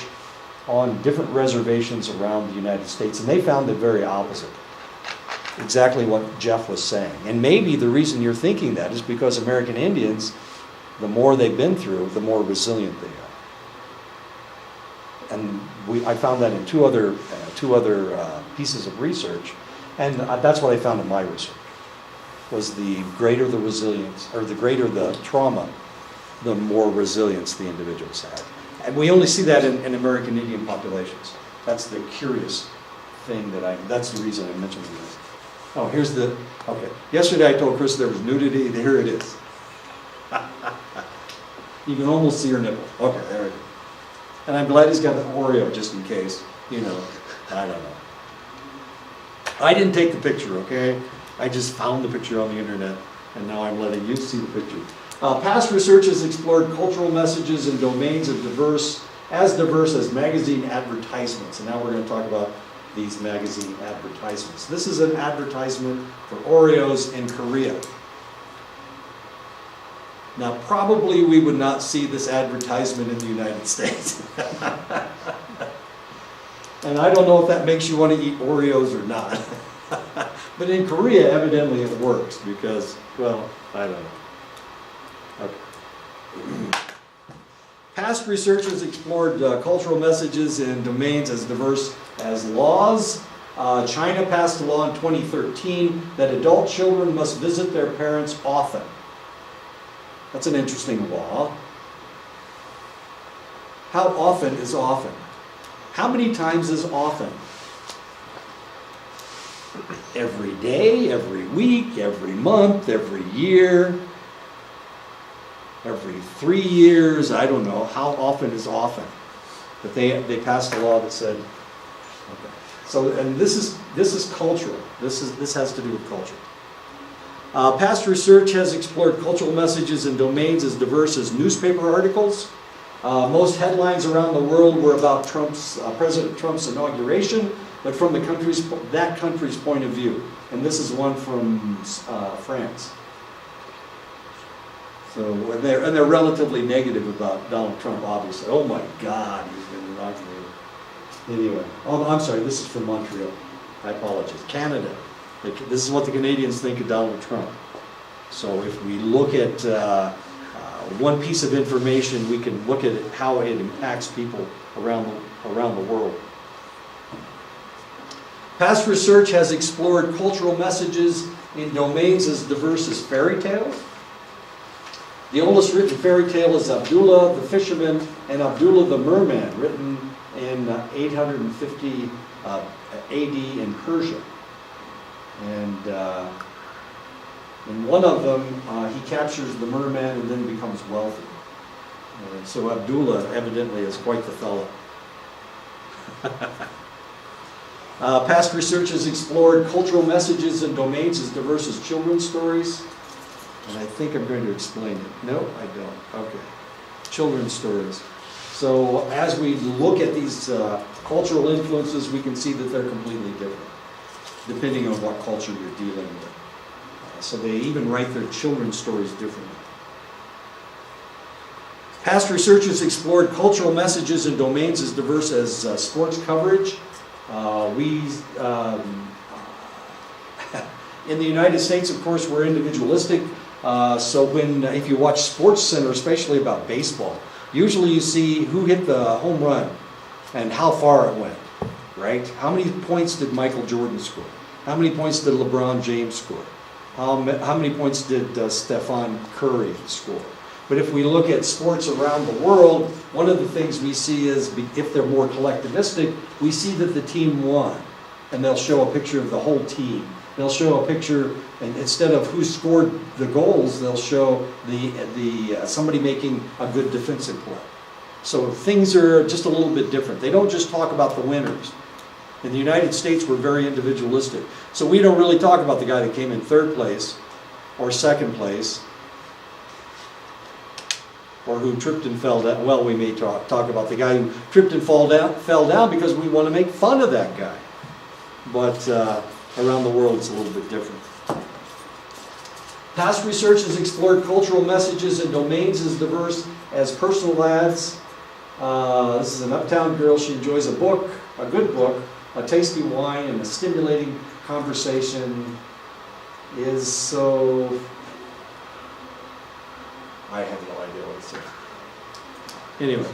on different reservations around the United States, and they found the very opposite. Exactly what Jeff was saying. And maybe the reason you're thinking that is because American Indians, the more they've been through, the more resilient they are. And I found that in two other pieces of research. And that's what I found in my research, was the greater the resilience, or the greater the trauma, the more resilience the individuals had. And we only see that in American Indian populations. That's the curious thing that's the reason I mentioned this. Oh, okay. Yesterday I told Chris there was nudity, here it is. You can almost see her nipple. Okay, there it is. And I'm glad he's got an Oreo just in case, I don't know. I didn't take the picture, okay? I just found the picture on the internet, and now I'm letting you see the picture. Past research has explored cultural messages in domains of diverse as magazine advertisements. And now we're going to talk about these magazine advertisements. This is an advertisement for Oreos in Korea. Now, probably we would not see this advertisement in the United States. And I don't know if that makes you want to eat Oreos or not. But in Korea, evidently it works because, well, I don't know. Okay. Past research has explored cultural messages in domains as diverse as laws. China passed a law in 2013 that adult children must visit their parents often. That's an interesting law. How often is often? How many times is often? Every day, every week, every month, every year, every 3 years, I don't know. How often is often? But they passed a law that said, okay. So, and this is cultural. This has to do with culture. Past research has explored cultural messages and domains as diverse as newspaper articles. Most headlines around the world were about President Trump's inauguration, but from that country's point of view. And this is one from France. So, and they're relatively negative about Donald Trump, obviously. Oh my God, he's been inaugurated. Anyway, I'm sorry, this is from Montreal. I apologize. Canada. This is what the Canadians think of Donald Trump. So if we look at one piece of information, we can look at how it impacts people around the world. Past research has explored cultural messages in domains as diverse as fairy tales. The oldest written fairy tale is Abdullah the Fisherman and Abdullah the Merman, written in 850 AD in Persia. And in one of them, he captures the merman and then becomes wealthy. And so Abdullah evidently is quite the fellow. Past research has explored cultural messages and domains as diverse as children's stories. And I think I'm going to explain it. No, I don't. Okay. Children's stories. So as we look at these cultural influences, we can see that they're completely different, depending on what culture you're dealing with. So they even write their children's stories differently. Past research has explored cultural messages and domains as diverse as sports coverage. In the United States, of course, we're individualistic. So if you watch Sports Center, especially about baseball, usually you see who hit the home run and how far it went, right? How many points did Michael Jordan score? How many points did LeBron James score? How many points did Stephen Curry score? But if we look at sports around the world, one of the things we see is, if they're more collectivistic, we see that the team won. And they'll show a picture of the whole team. They'll show a picture, and instead of who scored the goals, they'll show somebody making a good defensive play. So things are just a little bit different. They don't just talk about the winners. In the United States, we're very individualistic. So we don't really talk about the guy that came in third place or second place, or who tripped and fell down. Well, we may talk about the guy who tripped and fell down because we want to make fun of that guy. But around the world, it's a little bit different. Past research has explored cultural messages and domains as diverse as personal ads. This is an uptown girl. She enjoys a good book, a tasty wine, and a stimulating conversation. I have no idea what it says. Anyway.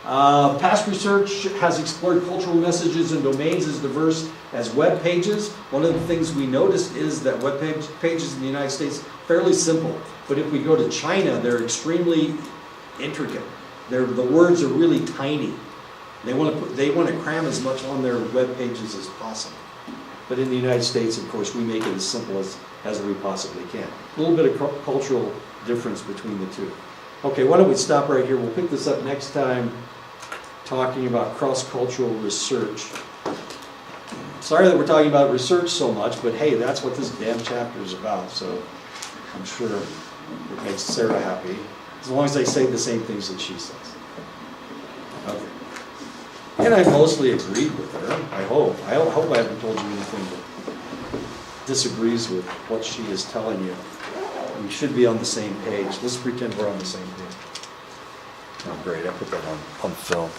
Past research has explored cultural messages and domains as diverse as web pages. One of the things we noticed is that web pages in the United States are fairly simple. But if we go to China, they're extremely intricate. The words are really tiny. They want to cram as much on their web pages as possible. But in the United States, of course, we make it as simple as we possibly can. A little bit of cultural difference between the two. Okay, why don't we stop right here? We'll pick this up next time, talking about cross-cultural research. Sorry that we're talking about research so much, but hey, that's what this damn chapter is about, so I'm sure it makes Sarah happy, as long as I say the same things that she says. Okay. And I mostly agreed with her, I hope. I hope I haven't told you anything that disagrees with what she is telling you. We should be on the same page. Let's pretend we're on the same page. Oh, great, I put that on film.